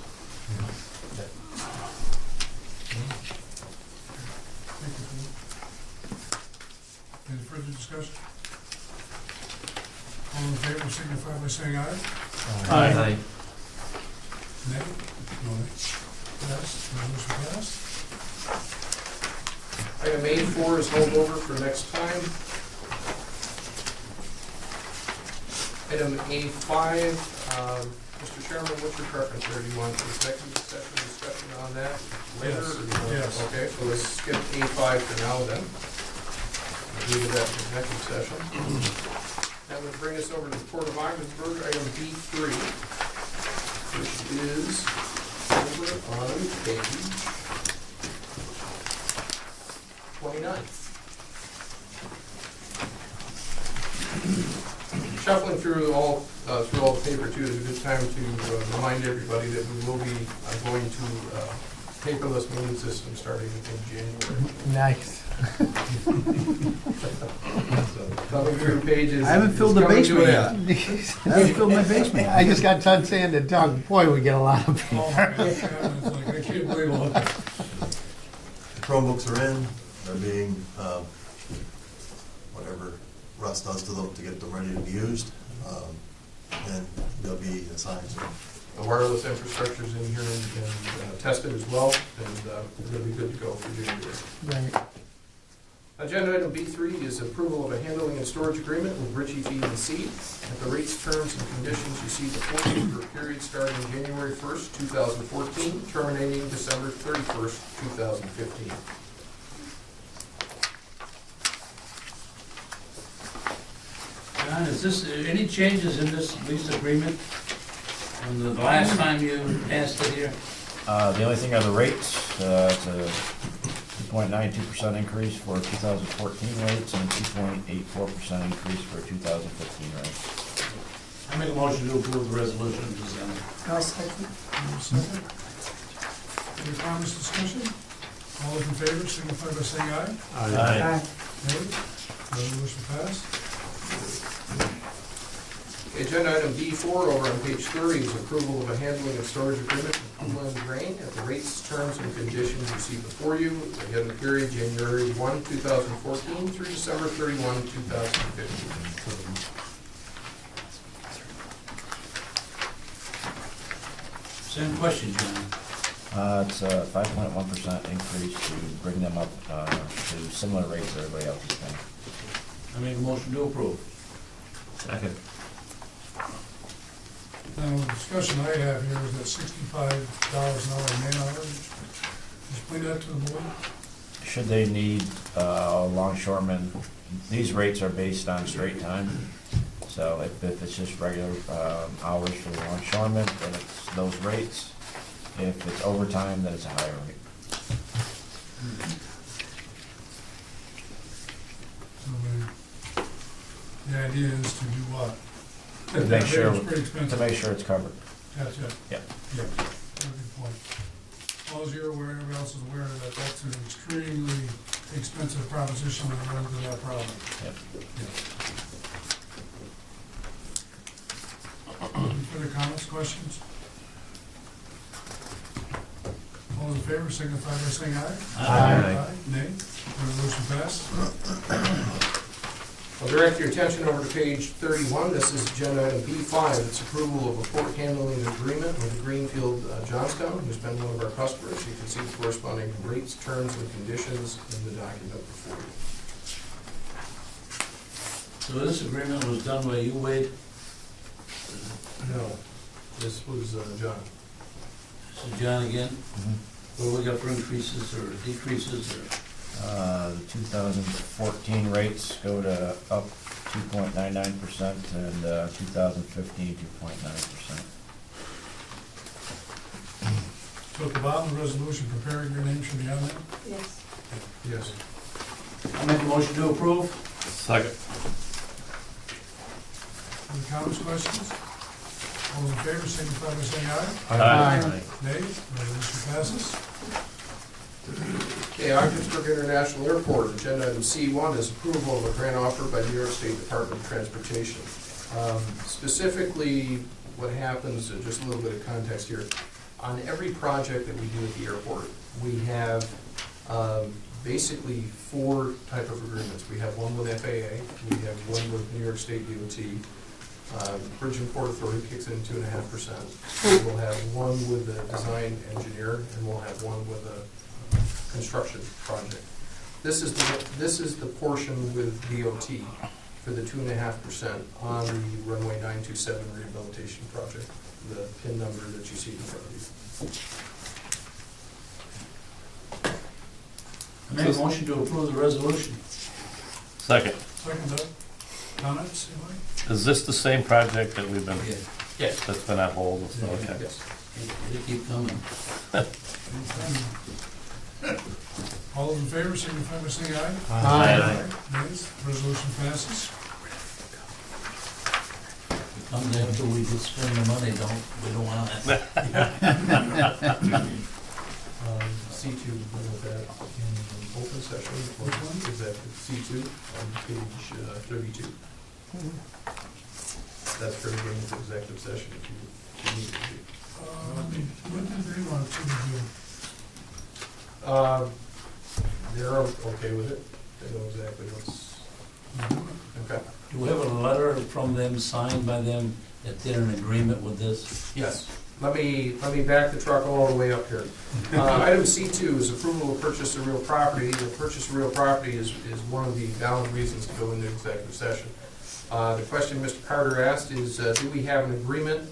Any further discussion? All in favor signify by saying aye. Aye. Nay? No nay. Passed, resolution passed. Item A4 is held over for next time. Item A5, Mr. Chairman, what's your preference there? Do you want executive session discussion on that later? Yes, or do you want- yes. Okay, so let's skip A5 for now then. We'll do that in executive session. That would bring us over to the Port of Ogdensburg, item B3, which is over on page 29. Shuffling through all the paper too is a good time to remind everybody that we will be going to paperless meeting system starting in January. Nice. So, coming through pages. I haven't filled the it's coming to basement an yet. end. I haven't filled my basement. I just got done saying to Doug, boy, we get a lot of Oh my God, it's like, I can't believe all that. The Chromebooks are in, they're being, whatever Russ does to them to get them ready to be used, and they'll be assigned soon. The wireless infrastructure's in here and tested as well, and we're gonna be good to go for January. Right. Agenda item B3 is approval of a handling and storage agreement with Ritchie Feed and Seed at the rates, terms, and conditions you see before you for a period starting January 1st, 2014, terminating December 31st, 2015. John, is this, any changes in this lease agreement from the last time you passed it here? The only thing are the rates, it's a 2.92% increase for 2014 rates and 2.84% increase for 2015 rates. I make a motion to approve the resolution presented. Second. Any comments, discussion? All those in favor, signify by saying aye. Aye. Nays? Resolution passed. Agenda item B4 over on page 30 is approval of a handling and storage agreement with Inland Grain at the rates, terms, and conditions you see before you. Again, the period January 1, 2014 through December 31, 2015. Same question, John. It's a 5.1% increase to bring them up to similar rates that everybody else is paying. I make a motion to approve. Second. Now, the discussion I have here is that $65 an hour man hour. Explain that to the board. Should they need longshoremen, these rates are based on straight time. So if it's just regular hours for the longshoremen, then it's those rates. If it's overtime, then it's a higher rate. So the idea is to do what? To make That sure, rate is pretty expensive. to make sure it's covered. That's it. Yeah. Yeah, very good point. As long as you're aware, everybody else is aware that that's an extremely expensive proposition when it runs into that problem. Yep. Any further comments, questions? All those in favor, signify by saying aye. Aye. Nay? Resolution passed. I'll direct your attention over to page 31. This is agenda item B5. It's approval of a port handling agreement with Greenfield Johnstown, who's been one of our customers. You can see the corresponding rates, terms, and conditions in the document before you. So this agreement was done by you, Wade? No, this was John. This is John again? Mhm. What do we got for increases or decreases or? The 2014 rates go to up 2.99% and 2015, 2.9%. So at the bottom of the resolution, preparing your name should be on there. Yes. Yes. I make a motion to approve. Second. Any comments, questions? All those in favor, signify by saying aye. Aye. Nays? Resolution passes. Okay, Ogdensburg International Airport, agenda item C1 is approval of a grant offer by New York State Department of Transportation. Specifically, what happens, just a little bit of context here, on every project that we do at the airport, we have basically four type of agreements. We have one with FAA, we have one with New York State DOT, Bridge and Port Authority kicks in 2.5%. We'll have one with a design engineer, and we'll have one with a construction project. This is the portion with DOT for the 2.5% on the runway 927 rehabilitation project, the PIN number that you see in front of you. I make a motion to approve the resolution. Second. Second, Doug. Comments, anybody? Is this the same project that we've been, Yes. that's been on hold? Okay. Yes. They keep coming. All those in favor, signify by saying aye. Aye. Nays? Resolution passes. Comes after we spend the money, we don't want it. C2, deal with that in open session. Which one? Executive C2 on page 32. That's for getting into executive session if you need it to be. What did they want to do? They're okay with it. They know exactly what's, okay. Do we have a letter from them, signed by them, that they're in agreement with this? Yes. Let me back the truck all the way up here. Item C2 is approval of purchase of real property. The purchase of real property is one of the valid reasons to go into executive session. The question Mr. Carter asked is, do we have an agreement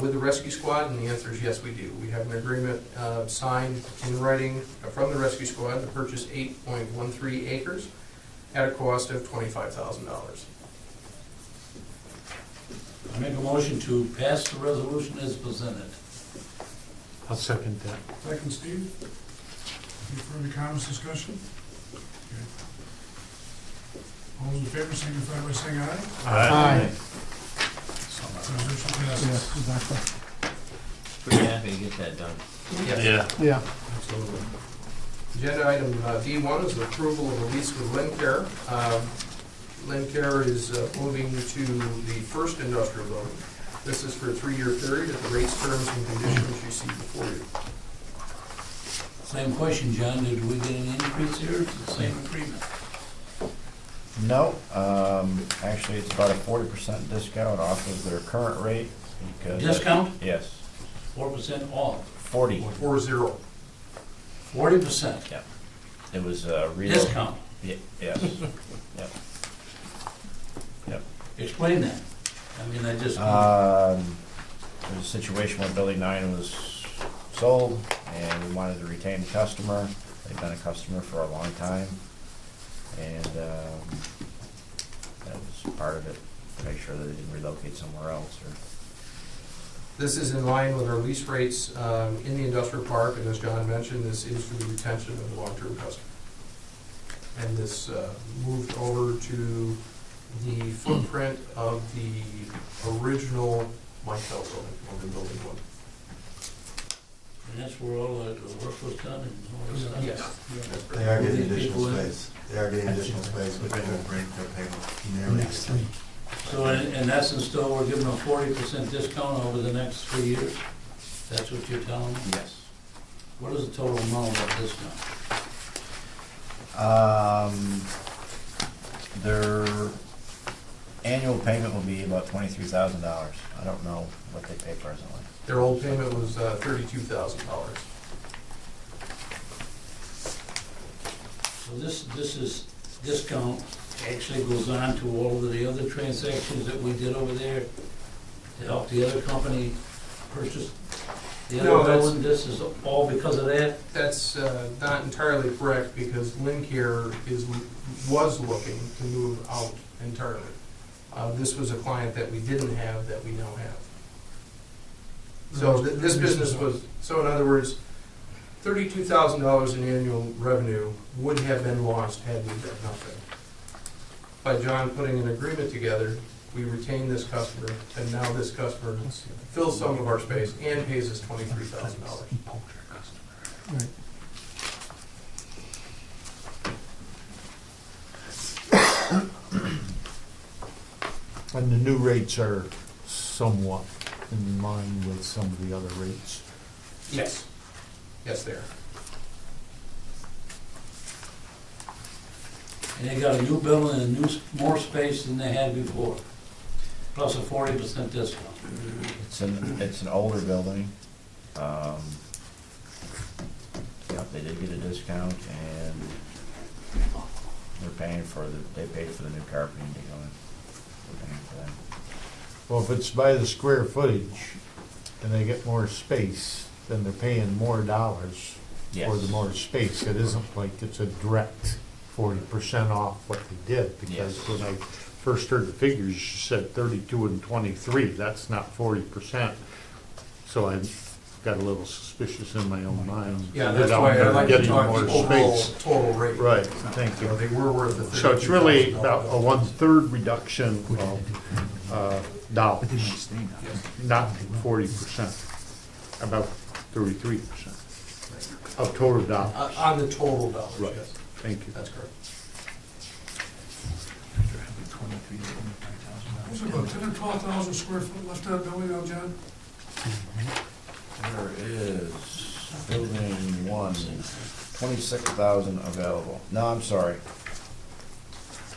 with the rescue squad? And the answer is yes, we do. We have an agreement signed in writing from the rescue squad to purchase 8.13 acres at a cost of $25,000. I make a motion to pass the resolution as presented. I'll second that. Second, Steve. Any further comments, discussion? Okay. All those in favor signify by saying aye. Aye. Resolution passes. Yes, exactly. Pretty happy to get that done. Yes. Yeah. Absolutely. Agenda item D1 is the approval of a lease with Lincare. Lincare is moving to the first industrial building. This is for a 3-year period at the rates, terms, and conditions you see before you. Same question, John, did we get an increase here, or is it the same agreement? No, actually, it's about a 40% discount off of their current rate. Because Discount? Yes, 4% off, 40. 4-0. 40%. Yeah. It was real. Discount, Yes. Yep. Yep. explain that. I mean, I just, There was a situation where Building 9 was sold, and we wanted to retain the customer. They've been a customer for a long time, and that was part of it, to make sure that they didn't relocate somewhere else. Or This is in line with our lease rates in the industrial park, and as John mentioned, this is for the retention of the long-term customer. And this moved over to the footprint of the original Mike Bell building, over building 1. and that's where all the work was done and all this stuff. Yes. They are getting Moving additional people in. space. They are getting additional space, which will bring their payment nearly. Next three. So in essence, still, we're giving a 40% discount over the next 3 years? That's what you're telling me? yes. What is the total amount of that discount? Their annual payment will be about $23,000. I don't know what they pay presently. Their old payment was $32,000. So this is discount actually goes on to all of the other transactions that we did over there to help the other company purchase the No, other that's- building? This is all because of that? That's not entirely correct, because Lincare was looking to move out entirely. This was a client that we didn't have that we now have. So this business was, so in other words, $32,000 in annual revenue would have been lost had we done nothing. By John putting an agreement together, we retain this customer, and now this customer fills some of our space and pays us $23,000. Right. And the new rates are somewhat in line with some of the other rates. Yes. Yes, they are. And they got a new building and more space than they had before, plus a 40% discount. It's an older building. Yep, they did get a discount, and they're paying for they paid for the new carpeting to go in. We're paying for that. Well, if it's by the square footage and they get more space, then they're paying more dollars for the Yes. more space. It isn't like it's a direct 40% off what they did, because Yes. when I first heard the figures, you said 32 and 23. That's not 40%. So I got a little suspicious in my own mind. Yeah, that that's I'm why I gonna like to get talk more the overall space. total rate. Right, thank You know, you. they were worth the So it's really $32,000. about a 1/3 reduction of dollars, not 40%, about 33%. Of total dollars. On the total dollars, Right. yes, Thank you. that's correct. What's it about 10 or 12,000 square foot left that building now, John? There is building one, 26,000 available. No, I'm sorry.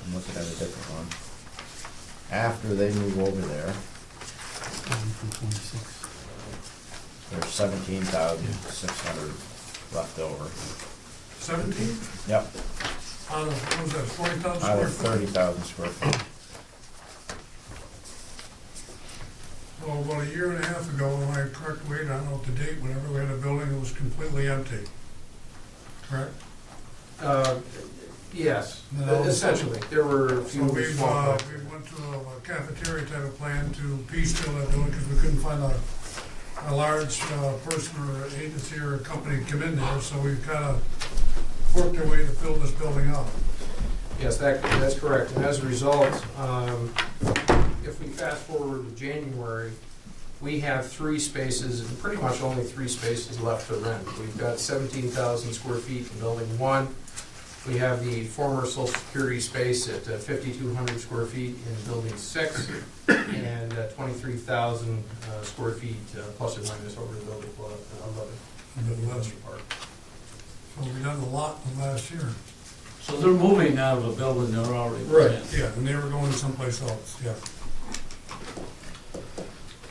I'm looking at a different one. After they move over there, there's 17,600 left over. 17? Yep, Out of, what was that, 40,000 out square of foot? 30,000 square feet. Well, about a year and a half ago, when I correct weight, I don't know the date, whenever we had a building that was completely empty. Correct? Yes, No. essentially, there were a So few we've, small. we went to a cafeteria type of plan to piece fill that building because we couldn't find a large person or agency or company to come in there, so we've kind of worked our way to fill this building up. Yes, that's correct, and as a result, if we fast forward to January, we have 3 spaces, and pretty much only 3 spaces left to rent. We've got 17,000 square feet in building 1. We have the former Social Security space at 5,200 square feet in building 6, and 23,000 square feet plus or minus over in building 11. And then less. So we done a lot in the last year. So they're moving out of a building they're already Right. in. Yeah, and they were going someplace else, yeah.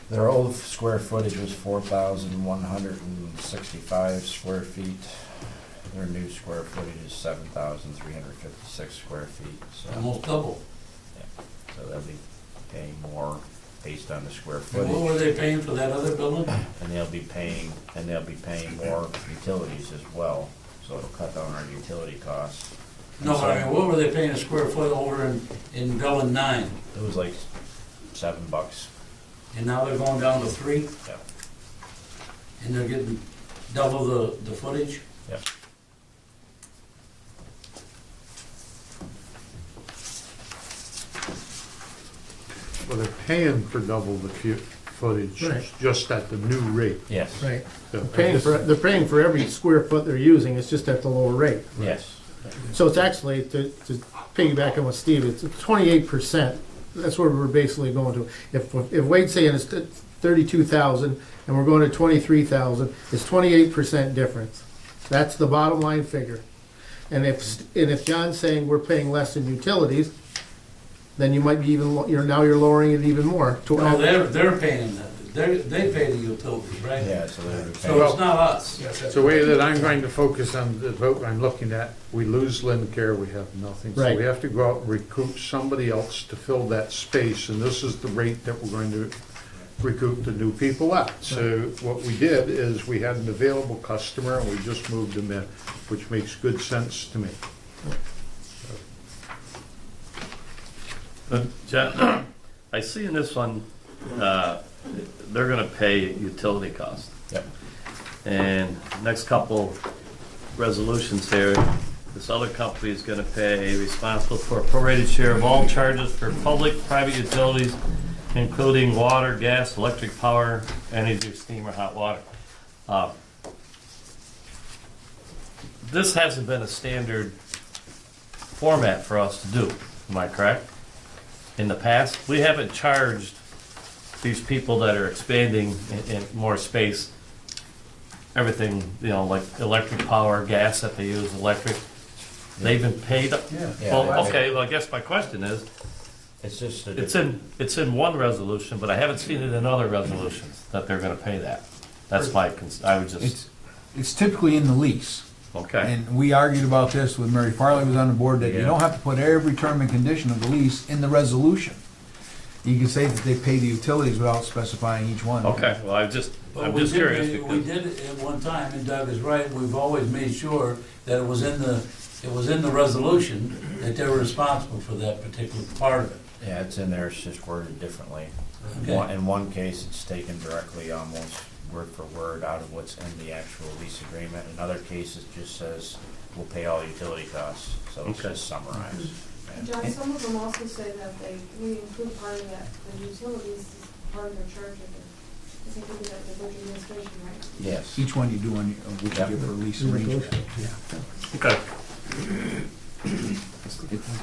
Their old square footage was 4,165 square feet. Their new square footage is 7,356 square feet, so. Almost double. So they'll be paying more based on the square And what footage. were they paying for that other building? And they'll be paying more utilities as well, so it'll cut down our utility costs. No, I mean, what were they paying a square foot over in building 9? It was like $7. And now they're going down to 3? Yep. And they're getting double the footage? Yep. Well, they're paying for double the footage, Right. just at the new rate. Yes, Right. So They're paying for every square foot they're using, it's just at the lower rate. yes. So it's actually, to piggyback on what Steve, it's 28%. That's what we're basically going to. If Wade's saying it's 32,000 and we're going to 23,000, it's 28% difference. That's the bottom line figure. And if John's saying we're paying less in utilities, then you might be even, now you're lowering it even more. No, they're paying that. They pay the utilities, right? Yeah, so they're So paying. it's not us. Yes, that's the way that I'm going to focus on the vote I'm looking at, we lose Lincare, we have nothing. So Right. we have to go out and recruit somebody else to fill that space, and this is the rate that we're going to recruit the new people at. So what we did is we had an available customer and we just moved them in, which makes good sense to me. John, I see in this one, they're gonna pay utility costs. Yep. And next couple resolutions here, this other company is gonna pay responsible for a prorated share of all charges for public, private utilities, including water, gas, electric power, energy, steam, or hot water. This hasn't been a standard format for us to do, am I correct? In the past, we haven't charged these people that are expanding in more space, everything, like electric power, gas that they use, electric, they've been paid. Yeah. Well, okay, well, I guess my question is, It's just it's in one resolution, but I haven't seen it in other resolutions that they're gonna pay that. That's my, I would just, It's typically in the lease. okay. And we argued about this with Mary Farley was on the board, that you Yeah. don't have to put every term and condition of the lease in the resolution. You can say that they pay the utilities without specifying each one. Okay, well, I'm But we just did, curious we because, did it at one time, and Doug is right, we've always made sure that it was in the resolution, that they were responsible for that particular part of it. Yeah, it's in there, it's just worded differently. Okay. In one case, it's taken directly, almost word for word, out of what's in the actual lease agreement. In other cases, it just says, we'll pay all utility costs, so it's Okay. just summarized. John, some of them also say that we include part of that, the utilities as part of their charge of I think we do that with the administration, right? Yes. Each one you do on, what you give for lease arrangement. Okay.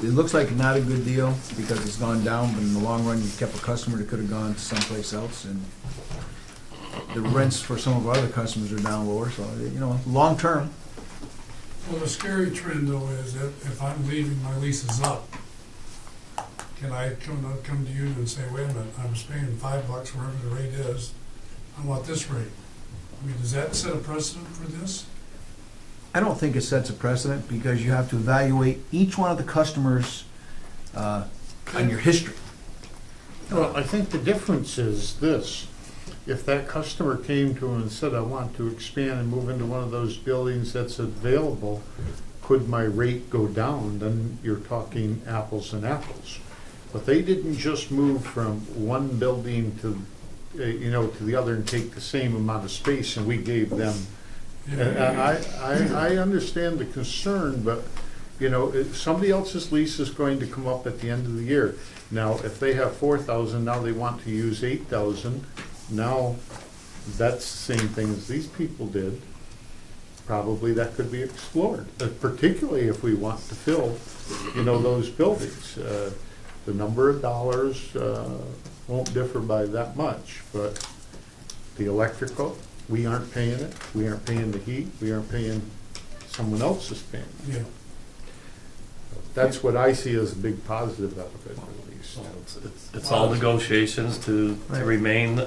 It looks like not a good deal because it's gone down, but in the long run, you kept a customer that could have gone to someplace else, and the rents for some of our other customers are down lower, so, you know, long term. Well, the scary trend though is that if I'm leaving, my lease is up. Can I come to you and say, wait a minute, I'm paying $5 wherever the rate is, I want this rate? I mean, does that set a precedent for this? I don't think it sets a precedent because you have to evaluate each one of the customers on your history. Well, I think the difference is this. If that customer came to him and said, I want to expand and move into one of those buildings that's available, could my rate go down? Then you're talking apples and apples. But they didn't just move from one building to, to the other and take the same amount of space, and we gave them. And I understand the concern, but, somebody else's lease is going to come up at the end of the year. Now, if they have 4,000, now they want to use 8,000, now that's the same thing as these people did. Probably that could be explored, particularly if we want to fill, those buildings. The number of dollars won't differ by that much, but the electrical, we aren't paying it, we aren't paying the heat, we aren't paying, someone else is paying it. Yeah. That's what I see as a big positive out of it, at least. It's all negotiations to remain,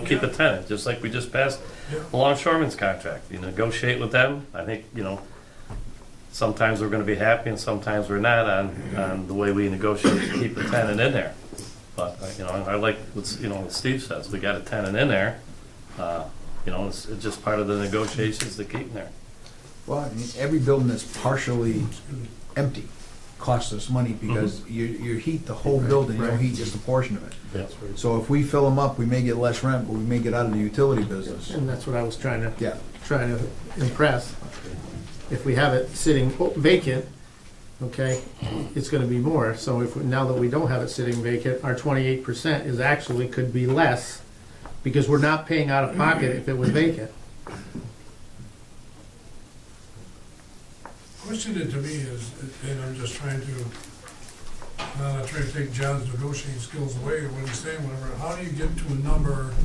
keep a tenant, just like we just passed the longshoreman's contract. You negotiate with them. I think, sometimes we're gonna be happy and sometimes we're not on the way we negotiate to keep the tenant in there. But, I like what Steve says. We got a tenant in there. It's just part of the negotiations to keep there. Well, I mean, every building that's partially empty costs us money because you heat the whole building, you don't heat just a portion of it. Yeah. So if we fill them up, we may get less rent, but we may get out of the utility business. And that's what I was trying Yeah. to impress. If we have it sitting vacant, okay, it's gonna be more. So now that we don't have it sitting vacant, our 28% is actually could be less because we're not paying out of pocket if it was vacant. Question to me is, and I'm just trying to, not trying to take John's negotiating skills away or what he's saying, whatever, how do you get to a number of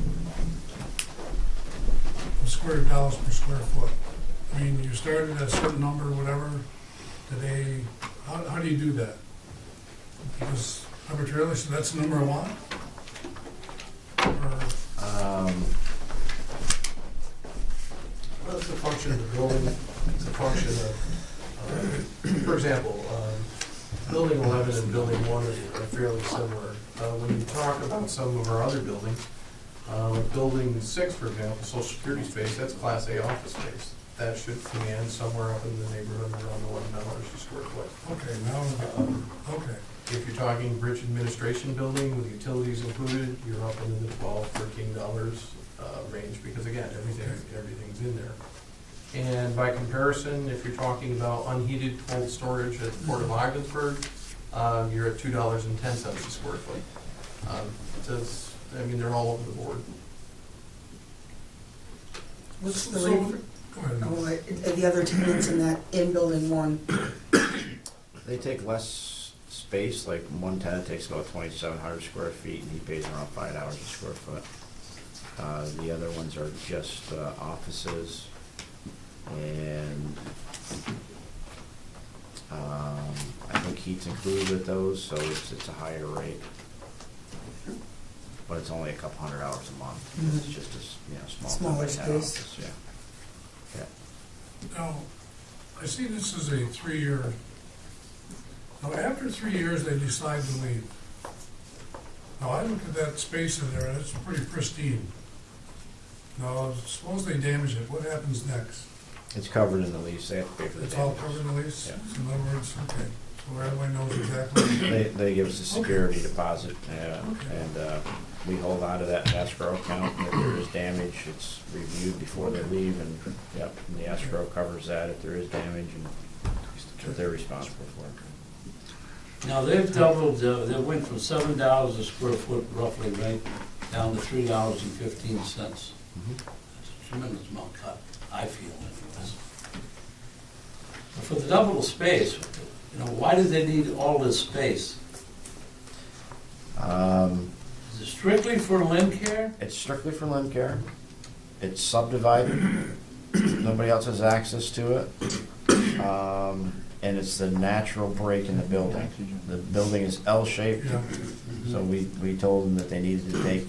dollars per square foot? I mean, you started at a certain number, whatever, today, how do you do that? Because arbitrarily, so that's the number I want? Or, Well, it's a function of the building, it's a function of, for example, building 11 and building 1 are fairly similar. When you talk about some of our other buildings, like building 6, for example, social security space, that's class A office space. That should command somewhere up in the neighborhood around $11 a square foot. okay, now, okay. If you're talking bridge administration building with utilities included, you're up into the $12, $13 range, because again, everything's in there. And by comparison, if you're talking about unheated cold storage at the Port of Ogdensburg, you're at $2.10 a square foot. They're all over the board. What's the So, rate go ahead. for the other tenants in that, in building 1? They take less space, like one tenant takes about 2,700 square feet and he pays around $5 a square foot. The other ones are just offices and I think heat's included with those, so it's a higher rate. But it's only a couple $100 a month. It's just a small Smaller tenant space. office, yeah. Now, I see this is a 3-year, now after 3 years, they decide to leave. Now, I look at that space in there, and it's pretty pristine. Now, suppose they damage it, what happens next? It's covered in the lease, they have to pay for the It's all damages. covered in the lease? Yeah. So in other words, okay, so everybody knows exactly. They give us a security deposit, Okay. and we hold on to that escrow account, and if there is damage, it's reviewed before they leave, and, yep, and the escrow covers that if there is damage, and that they're responsible for it. Now, they've doubled, they went from $7 a square foot roughly, right? down to $3.15. That's a tremendous amount cut, I feel anyways. But for the double the space, why do they need all this space? Is it strictly for Lincare? It's strictly for Lincare. It's subdivided. Nobody else has access to it. And it's the natural break in the building. The building is L-shaped, so we told them that they needed to take,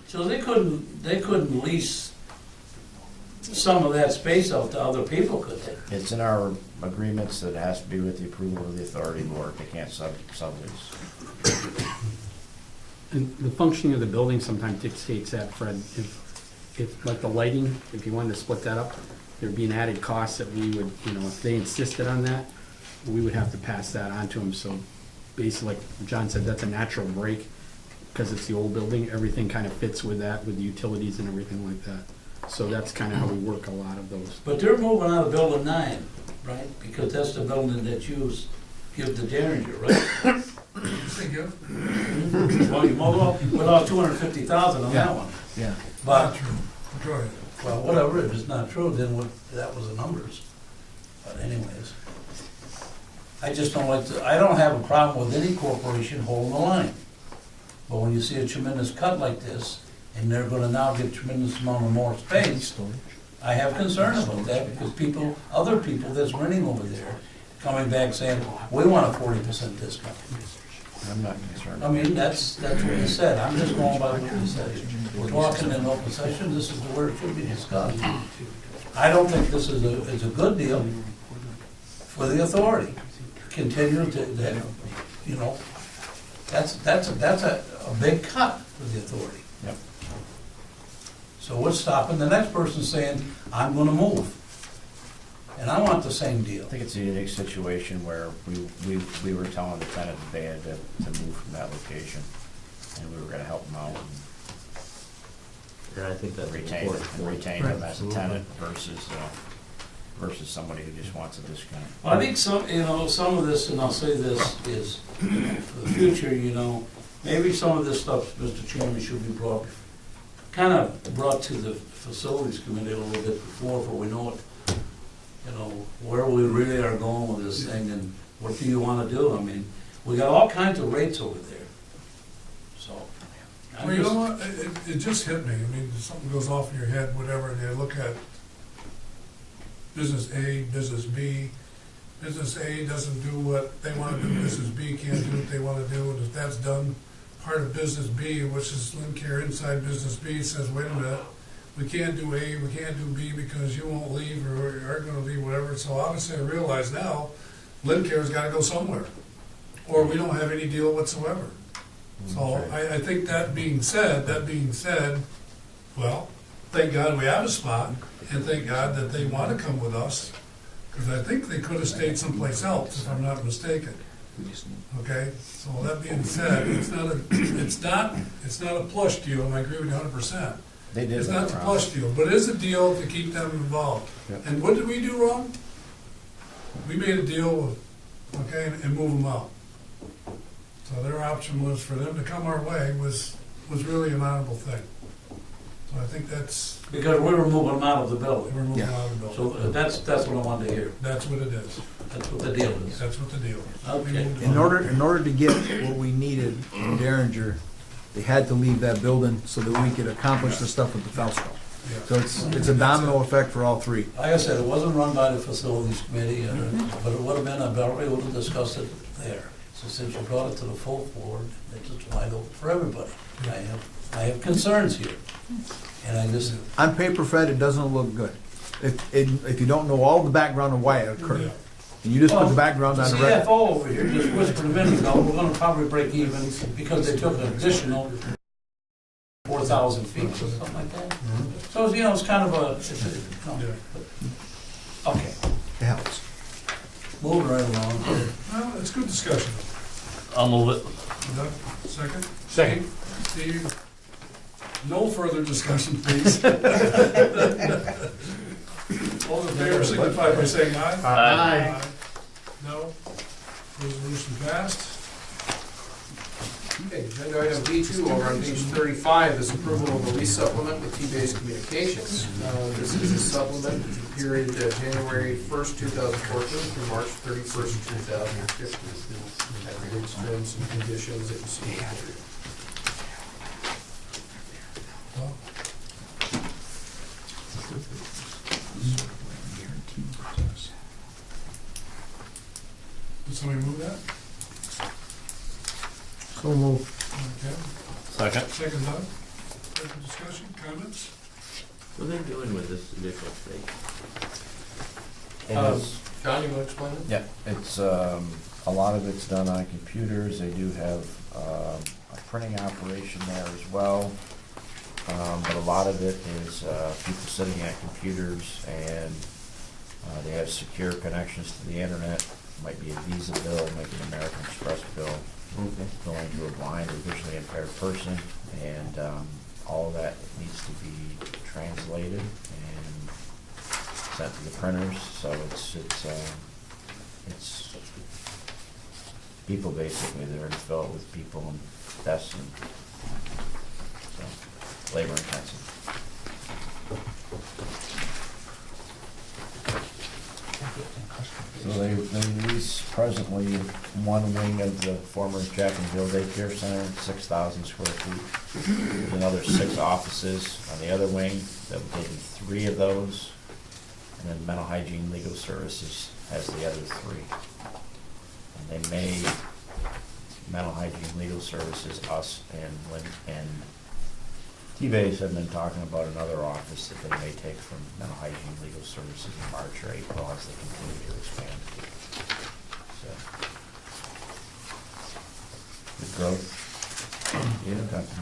So they couldn't lease some of that space out to other people, could they? It's in our agreements that it has to be with the approval of the authority board. They can't sublease. And the functioning of the building sometimes dictates that, Fred. If like the lighting, if you wanted to split that up, there'd be an added cost that we would, if they insisted on that, we would have to pass that on to them. So basically, like John said, that's a natural break because it's the old building. Everything kind of fits with that, with the utilities and everything like that. So that's kind of how we work a lot of those. But they're moving out of Building 9, right? Because that's the building that you give the Derringer, right? Thank you. Well, you lost $250,000 on that one. Yeah. But, Not true. Go ahead. well, whatever, if it's not true, then that was the numbers. But anyways, I just don't I don't have a problem with any corporation holding the line. But when you see a tremendous cut like this, and they're gonna now get tremendous amount of more space, I have concern about that, because other people that's renting over there, coming back saying, we want a 40% discount. I'm not concerned. I mean, that's what you said, I'm just going by what you said. We're talking in open session, this is where it should be discussed. I don't think this is a good deal for the authority. Continue to, that's a big cut for the authority. Yep. So what's stopping the next person saying, I'm gonna move? And I want the same deal. I think it's a unique situation where we were telling the tenant that they had to move from that location, and we were gonna help them out Yeah, I think that's and important. retain them as a tenant versus somebody who just wants a discount. Well, I think some of this, and I'll say this, is for the future, maybe some of this stuff, Mr. Chairman, should be brought to the facilities committee a little bit before we know it. Where we really are going with this thing, and what do you want to do? I mean, we got all kinds of rates over there. So, Well, you know what, it just hit me, I mean, something goes off in your head, whatever, and you look at business A, business B. Business A doesn't do what they wanna do, business B can't do what they wanna do, and if that's done, part of business B, which is Lincare inside business B, says, wait a minute, we can't do A, we can't do B because you won't leave, or you aren't gonna leave, whatever, so obviously I realize now, Lincare's gotta go somewhere, or we don't have any deal whatsoever. So I think that being said, well, thank God we have a spot, and thank God that they want to come with us, because I think they could have stayed someplace else, if I'm not mistaken. Okay, so that being said, it's not a plush deal, and I agree with you 100%. They did. It's not a plush deal, but it is a deal to keep them involved. Yep. And what did we do wrong? We made a deal and move them out. So their option was for them to come our way was really an honorable thing. So I think that's, because we were moving them out of the we're building. moving out of the building. So that's what I wanted to hear. That's what it is. That's what the deal is. That's what the deal is. Okay. In order to get what we needed in Derringer, they had to leave that building so that we could accomplish the stuff with the Fausto. Yeah. So it's a domino effect for all three. Like I said, it wasn't run by the facilities committee, but it would have been, everybody would have discussed it there. So since you brought it to the full board, it's just wide open for everybody. I have concerns here, and I just, On paper, Fred, it doesn't look good. If you don't know all the background of why it occurred, Yeah. and you just put the background on the record. CFO over here just whispered a minute ago, we're gonna probably break even because they took an additional 4,000 feet or something like that. So, it's kind of okay, It helps. moving right along. Well, it's good discussion. I'll move it. Doug, second? Second. Steve? No further discussion, please. All in favor, signify by saying aye. Aye. No. Resolution passed. Okay, agenda item D2 over on page 35 is approval of a lease supplement with T-Base Communications. This is a supplement for the period January 1st, 2014 through March 31st, 2015. That rates, terms, and conditions that you see here. Did somebody move that? So move. Okay. Second. Second, Doug. Further discussion, comments? What are they doing with this additional space? It is, John, you want to explain it? yeah, it's, a lot of it's done on computers. They do have, a printing operation there as well. But a lot of it is, people sitting at computers and, they have secure connections to the internet. Might be a Visa bill, might be an American Express bill, Okay. going to a blind or visually impaired person. And, all of that needs to be translated and sent to the printers, so it's people basically, they're to fill it with people and desks and, so, labor intensive. So they lease presently one wing of the former Jack and Jill Daycare Center, 6,000 square feet. There's another 6 offices on the other wing, that will give you 3 of those. And then Mental Hygiene Legal Services has the other 3. And they may, Mental Hygiene Legal Services, us, and T-Base have been talking about another office that they may take from Mental Hygiene Legal Services in March or April as they continue to expand. So, good growth. Yeah. Company.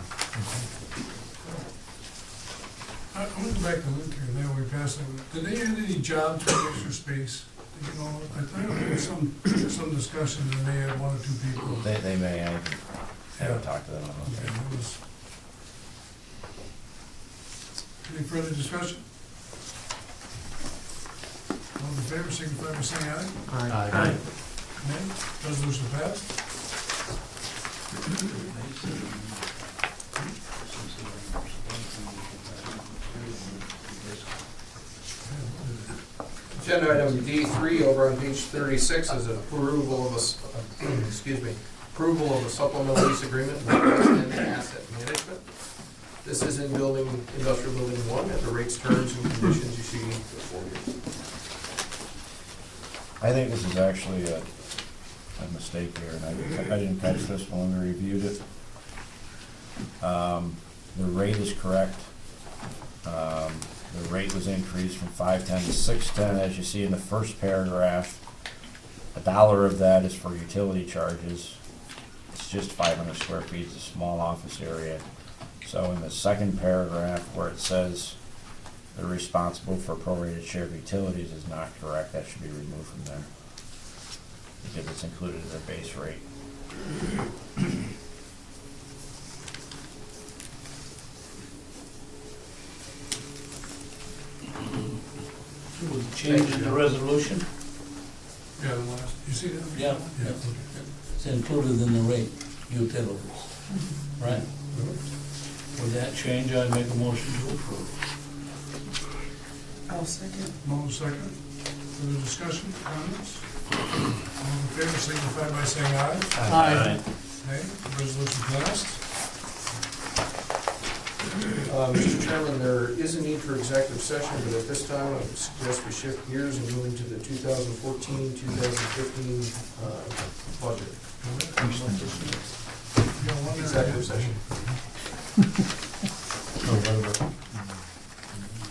I want to go back to Luke here, now we passed it. Did they add any jobs for extra space? You know, I thought there was some discussion that they had 1 or 2 people. They may, I haven't talked to them about Okay, that. that was. Any further discussion? All in favor, signify by saying aye. Aye. Nay. Resolution passed. Agenda item D3 over on page 36 is approval of approval of a supplemental lease agreement with West End Asset Management. This is in Industrial Building 1 at the rates, terms, and conditions you see before you. I think this is actually a mistake here, and I didn't catch this when we reviewed it. The rate is correct. The rate was increased from 510 to 610, as you see in the first paragraph. $1 of that is for utility charges. It's just 500 square feet, it's a small office area. So in the second paragraph where it says they're responsible for prorated share of utilities is not correct. That should be removed from there, because it's included in their base rate. Change in the resolution? Yeah, the last, you see that? Yeah. Yeah, okay. It's included in the rate, utilities, right? With that change, I make a motion to approve. I'll second. Move second. Further discussion, comments? All in favor, signify by saying aye. Aye. Nay. Resolution passed. Mr. Chairman, there is a need for executive session, but at this time, I would suggest we shift gears and move into the 2014, 2015 budget. Executive session.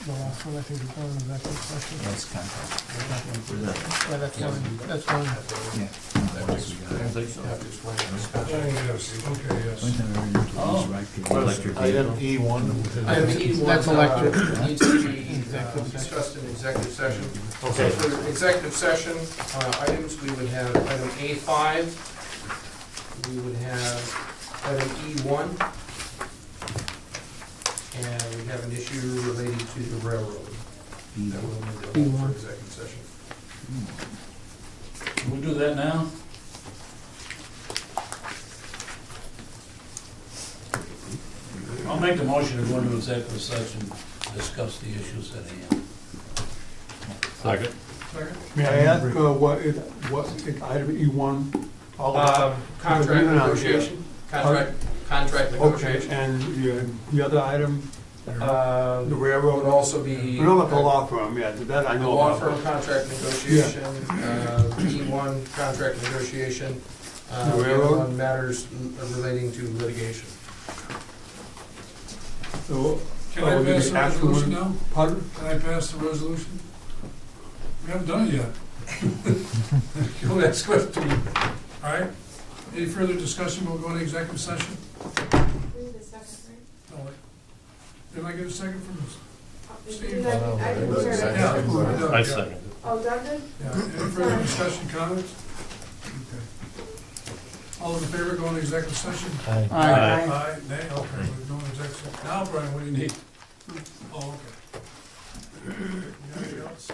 The last one, I think, is going in executive session. That's contract. Yeah, that's one. Yeah. You have to explain the Oh, discussion. yes, okay, yes. Item E1. Item E1 That's electric. needs to be discussed in executive session. So for executive session items, we would have item A5, we would have item E1, and we have an issue related to the railroad that we'll need to hold for executive session. Can we do that now? make the motion to go into executive session, discuss the issues at hand. Second. Second? May I ask, what item E1, all about? Contract Even out negotiation, contract Okay, negotiation. and the other item, The the would railroad? also be. We know about the law firm, yeah, that I The know law about. firm contract negotiation, E1 contract negotiation, The railroad? on matters relating to litigation. So, Can I will you pass be the asking resolution when- now? Pardon? Can I pass the resolution? We haven't done it yet. You'll ask questions. All right? Any further discussion? We'll go into executive session. No, wait. Did I get a second from this? Steve? Yeah. I second. Oh, Doug did? Yeah. Any further discussion, comments? Okay. All in favor, go into executive session? Aye. Aye, nay, okay, we're going to executive session. Now, Brian, what do you need? Oh, okay. Anything else?